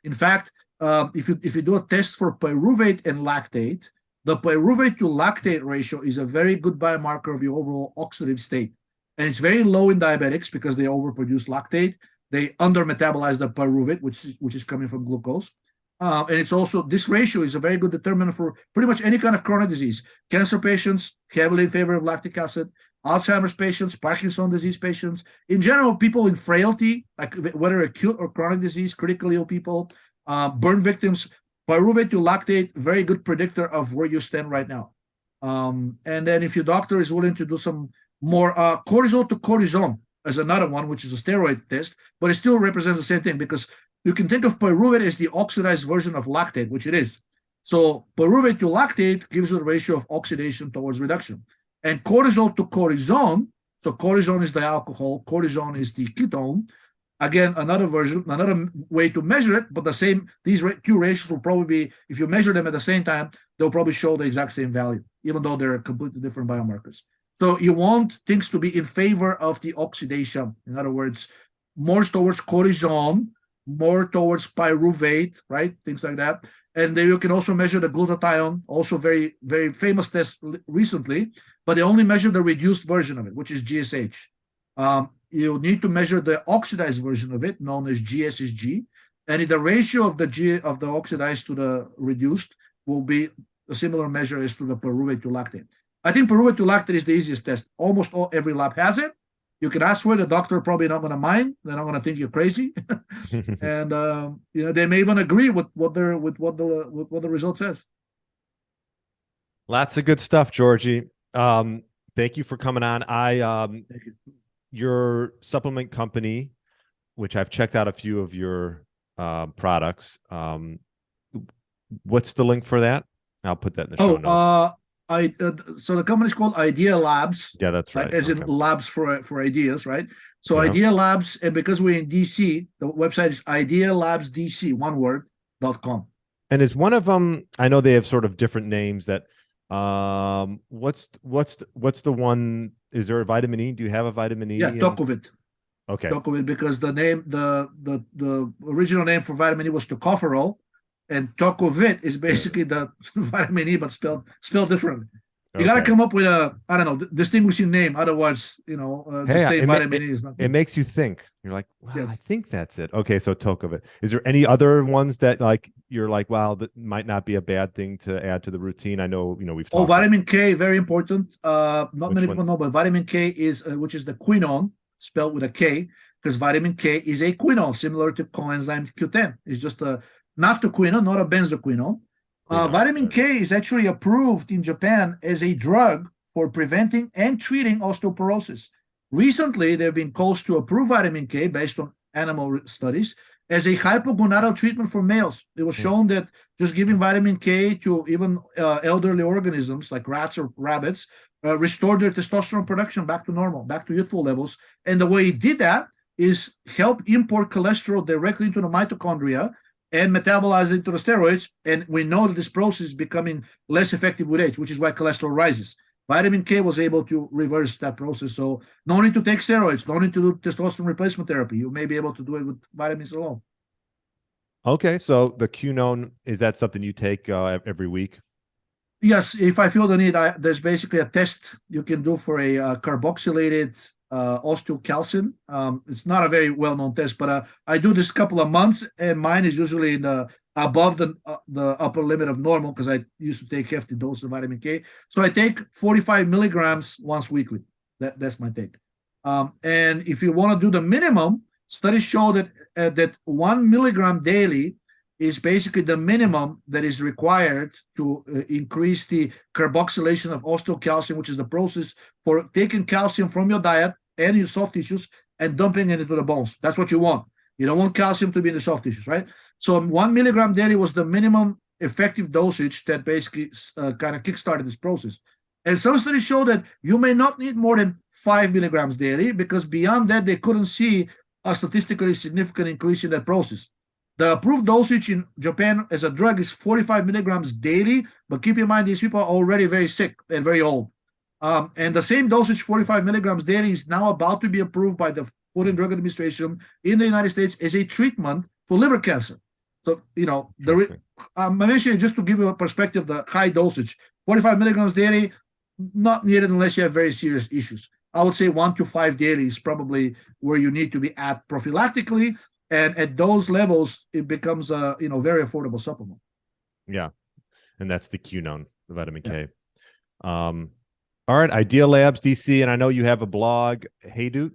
[SPEAKER 2] In fact, if you do a test for pyruvate and lactate, the pyruvate to lactate ratio is a very good biomarker of your overall oxidative state. And it's very low in diabetics because they overproduce lactate. They under-metabolize the pyruvate, which is coming from glucose. And it's also, this ratio is a very good determinant for pretty much any kind of chronic disease. Cancer patients, heavily in favor of lactic acid. Alzheimer's patients, Parkinson's disease patients. In general, people in frailty, like whether acute or chronic disease, critically ill people, burn victims, pyruvate to lactate, very good predictor of where you stand right now. And then if your doctor is willing to do some more, cortisol to cortisone as another one, which is a steroid test, but it still represents the same thing because you can think of pyruvate as the oxidized version of lactate, which it is. So pyruvate to lactate gives you the ratio of oxidation towards reduction. And cortisol to cortisone, so cortisone is the alcohol, cortisone is the ketone. Again, another way to measure it, but these two ratios will probably be, if you measure them at the same time, they'll probably show the exact same value, even though they're completely different biomarkers. So you want things to be in favor of the oxidation. In other words, more towards cortisone more towards pyruvate, right? Things like that. And then you can also measure the glutathione, also very, very famous test recently, but they only measure the reduced version of it, which is GSH. You need to measure the oxidized version of it, known as GSSG, and the ratio of the oxidized to the reduced will be a similar measure as to the pyruvate to lactate. I think pyruvate to lactate is the easiest test. Almost every lab has it. You can ask for it. The doctor probably not going to mind. They're not going to think you're crazy, and they may even agree with what the result says.
[SPEAKER 1] Lots of good stuff, Georgi. Thank you for coming on.
[SPEAKER 2] Thank you.
[SPEAKER 1] Your supplement company, which I've checked out a few of your products. What's the link for that? I'll put that in the show notes.
[SPEAKER 2] So the company's called Idea Labs.
[SPEAKER 1] Yeah, that's right.
[SPEAKER 2] As in labs for ideas, right? So yeah. Idea Labs, and because we're in DC, the website is idealabsdc, one word, .com.
[SPEAKER 1] And is one of them, I know they have sort of different names that, what's the one, is there a vitamin E? Do you have a vitamin E?
[SPEAKER 2] Yeah, Tocovit.
[SPEAKER 1] Okay.
[SPEAKER 2] Tocovit, because the name, the original name for vitamin E was tocopherol, and Tocovit is basically the vitamin E, but spelled differently. You got to come up with a, I don't know, distinguishing name. Otherwise, just say vitamin E is not good.
[SPEAKER 1] It makes you think. You're like, wow, yes. I think that's it. Okay, so Tocovit. Is there any other ones that you're like, wow, that might not be a bad thing to add to the routine? I know, we've talked.
[SPEAKER 2] Vitamin K, very important. Not many people know, but vitamin K is, which is the quinone, spelled with a K, because vitamin K is a quinone, similar to coenzyme Q10. It's just a naphthoquinone, not a benzoquinone. Vitamin K is actually approved in Japan as a drug for preventing and treating osteoporosis. Recently, there have been calls to approve vitamin K based on animal studies as a hypogonadal treatment for males. It was shown that just giving vitamin K to even elderly organisms like rats or rabbits restored their testosterone production back to normal, back to youthful levels. And the way it did that is help import cholesterol directly into the mitochondria and metabolize it into the steroids. And we know that this process is becoming less effective with age, which is why cholesterol rises. Vitamin K was able to reverse that process. So no need to take steroids, no need to do testosterone replacement therapy. You may be able to do it with vitamins alone.
[SPEAKER 1] Okay, so the quinone, is that something you take every week?
[SPEAKER 2] Yes, if I feel the need, there's basically a test you can do for a carboxylated osteocalcin. It's not a very well-known test, but I do this a couple of months, and mine is usually in above the upper limit of normal, because I used to take hefty doses of vitamin K. So I take 45 milligrams once weekly. That's my take. And if you want to do the minimum, studies show that 1 milligram daily is basically the minimum that is required to increase the carboxylation of osteocalcium, which is the process for taking calcium from your diet and your soft tissues and dumping it into the bones. That's what you want. You don't want calcium to be in the soft tissues, right? So 1 milligram daily was the minimum effective dosage that basically kind of kickstarted this process. And some studies show that you may not need more than 5 milligrams daily, because beyond that, they couldn't see a statistically significant increase in that process. The approved dosage in Japan as a drug is 45 milligrams daily, but keep in mind, these people are already very sick and very old. And the same dosage, 45 milligrams daily, is now about to be approved by the Food and Drug Administration in the United States as a treatment for liver cancer. So, I'm mentioning just to give you a perspective, the high dosage, 45 milligrams daily, not needed unless you have very serious issues. I would say 1 to 5 daily is probably where you need to be at prophylactically. And at those levels, it becomes a very affordable supplement.
[SPEAKER 1] Yeah, and that's the quinone, the vitamin K. All right, Idea Labs DC, and I know you have a blog, Heydut.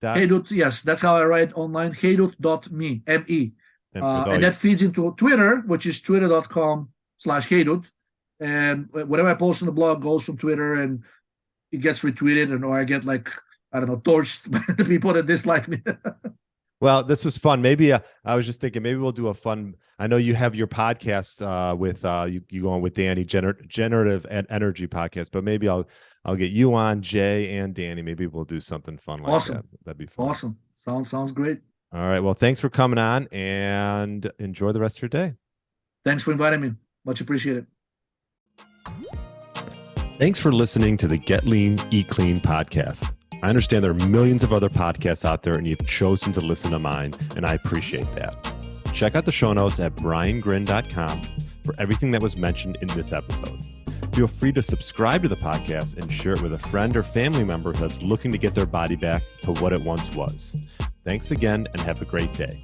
[SPEAKER 2] Heydut, yes, that's how I write online. Heydut.me, M-E. And that feeds into Twitter, which is twitter.com/Heydut. And whatever I post on the blog goes from Twitter, and it gets retweeted, or I get torched by the people that dislike me.
[SPEAKER 1] Well, this was fun. Maybe I was just thinking, maybe we'll do a fun. I know you have your podcast with you going with Danny, Generative Energy podcast, but maybe I'll get you on, Jay and Danny. Maybe we'll do something fun like that. That'd be fun.
[SPEAKER 2] Awesome. Sounds great.
[SPEAKER 1] All right. Well, thanks for coming on, and enjoy the rest of your day.
[SPEAKER 2] Thanks for inviting me. Much appreciated.
[SPEAKER 1] Thanks for listening to the Get Lean, Eat Clean podcast. I understand there are millions of other podcasts out there, and you've chosen to listen to mine, and I appreciate that. Check out the show notes at briangrin.com for everything that was mentioned in this episode. Feel free to subscribe to the podcast and share it with a friend or family member that's looking to get their body back to what it once was. Thanks again, and have a great day.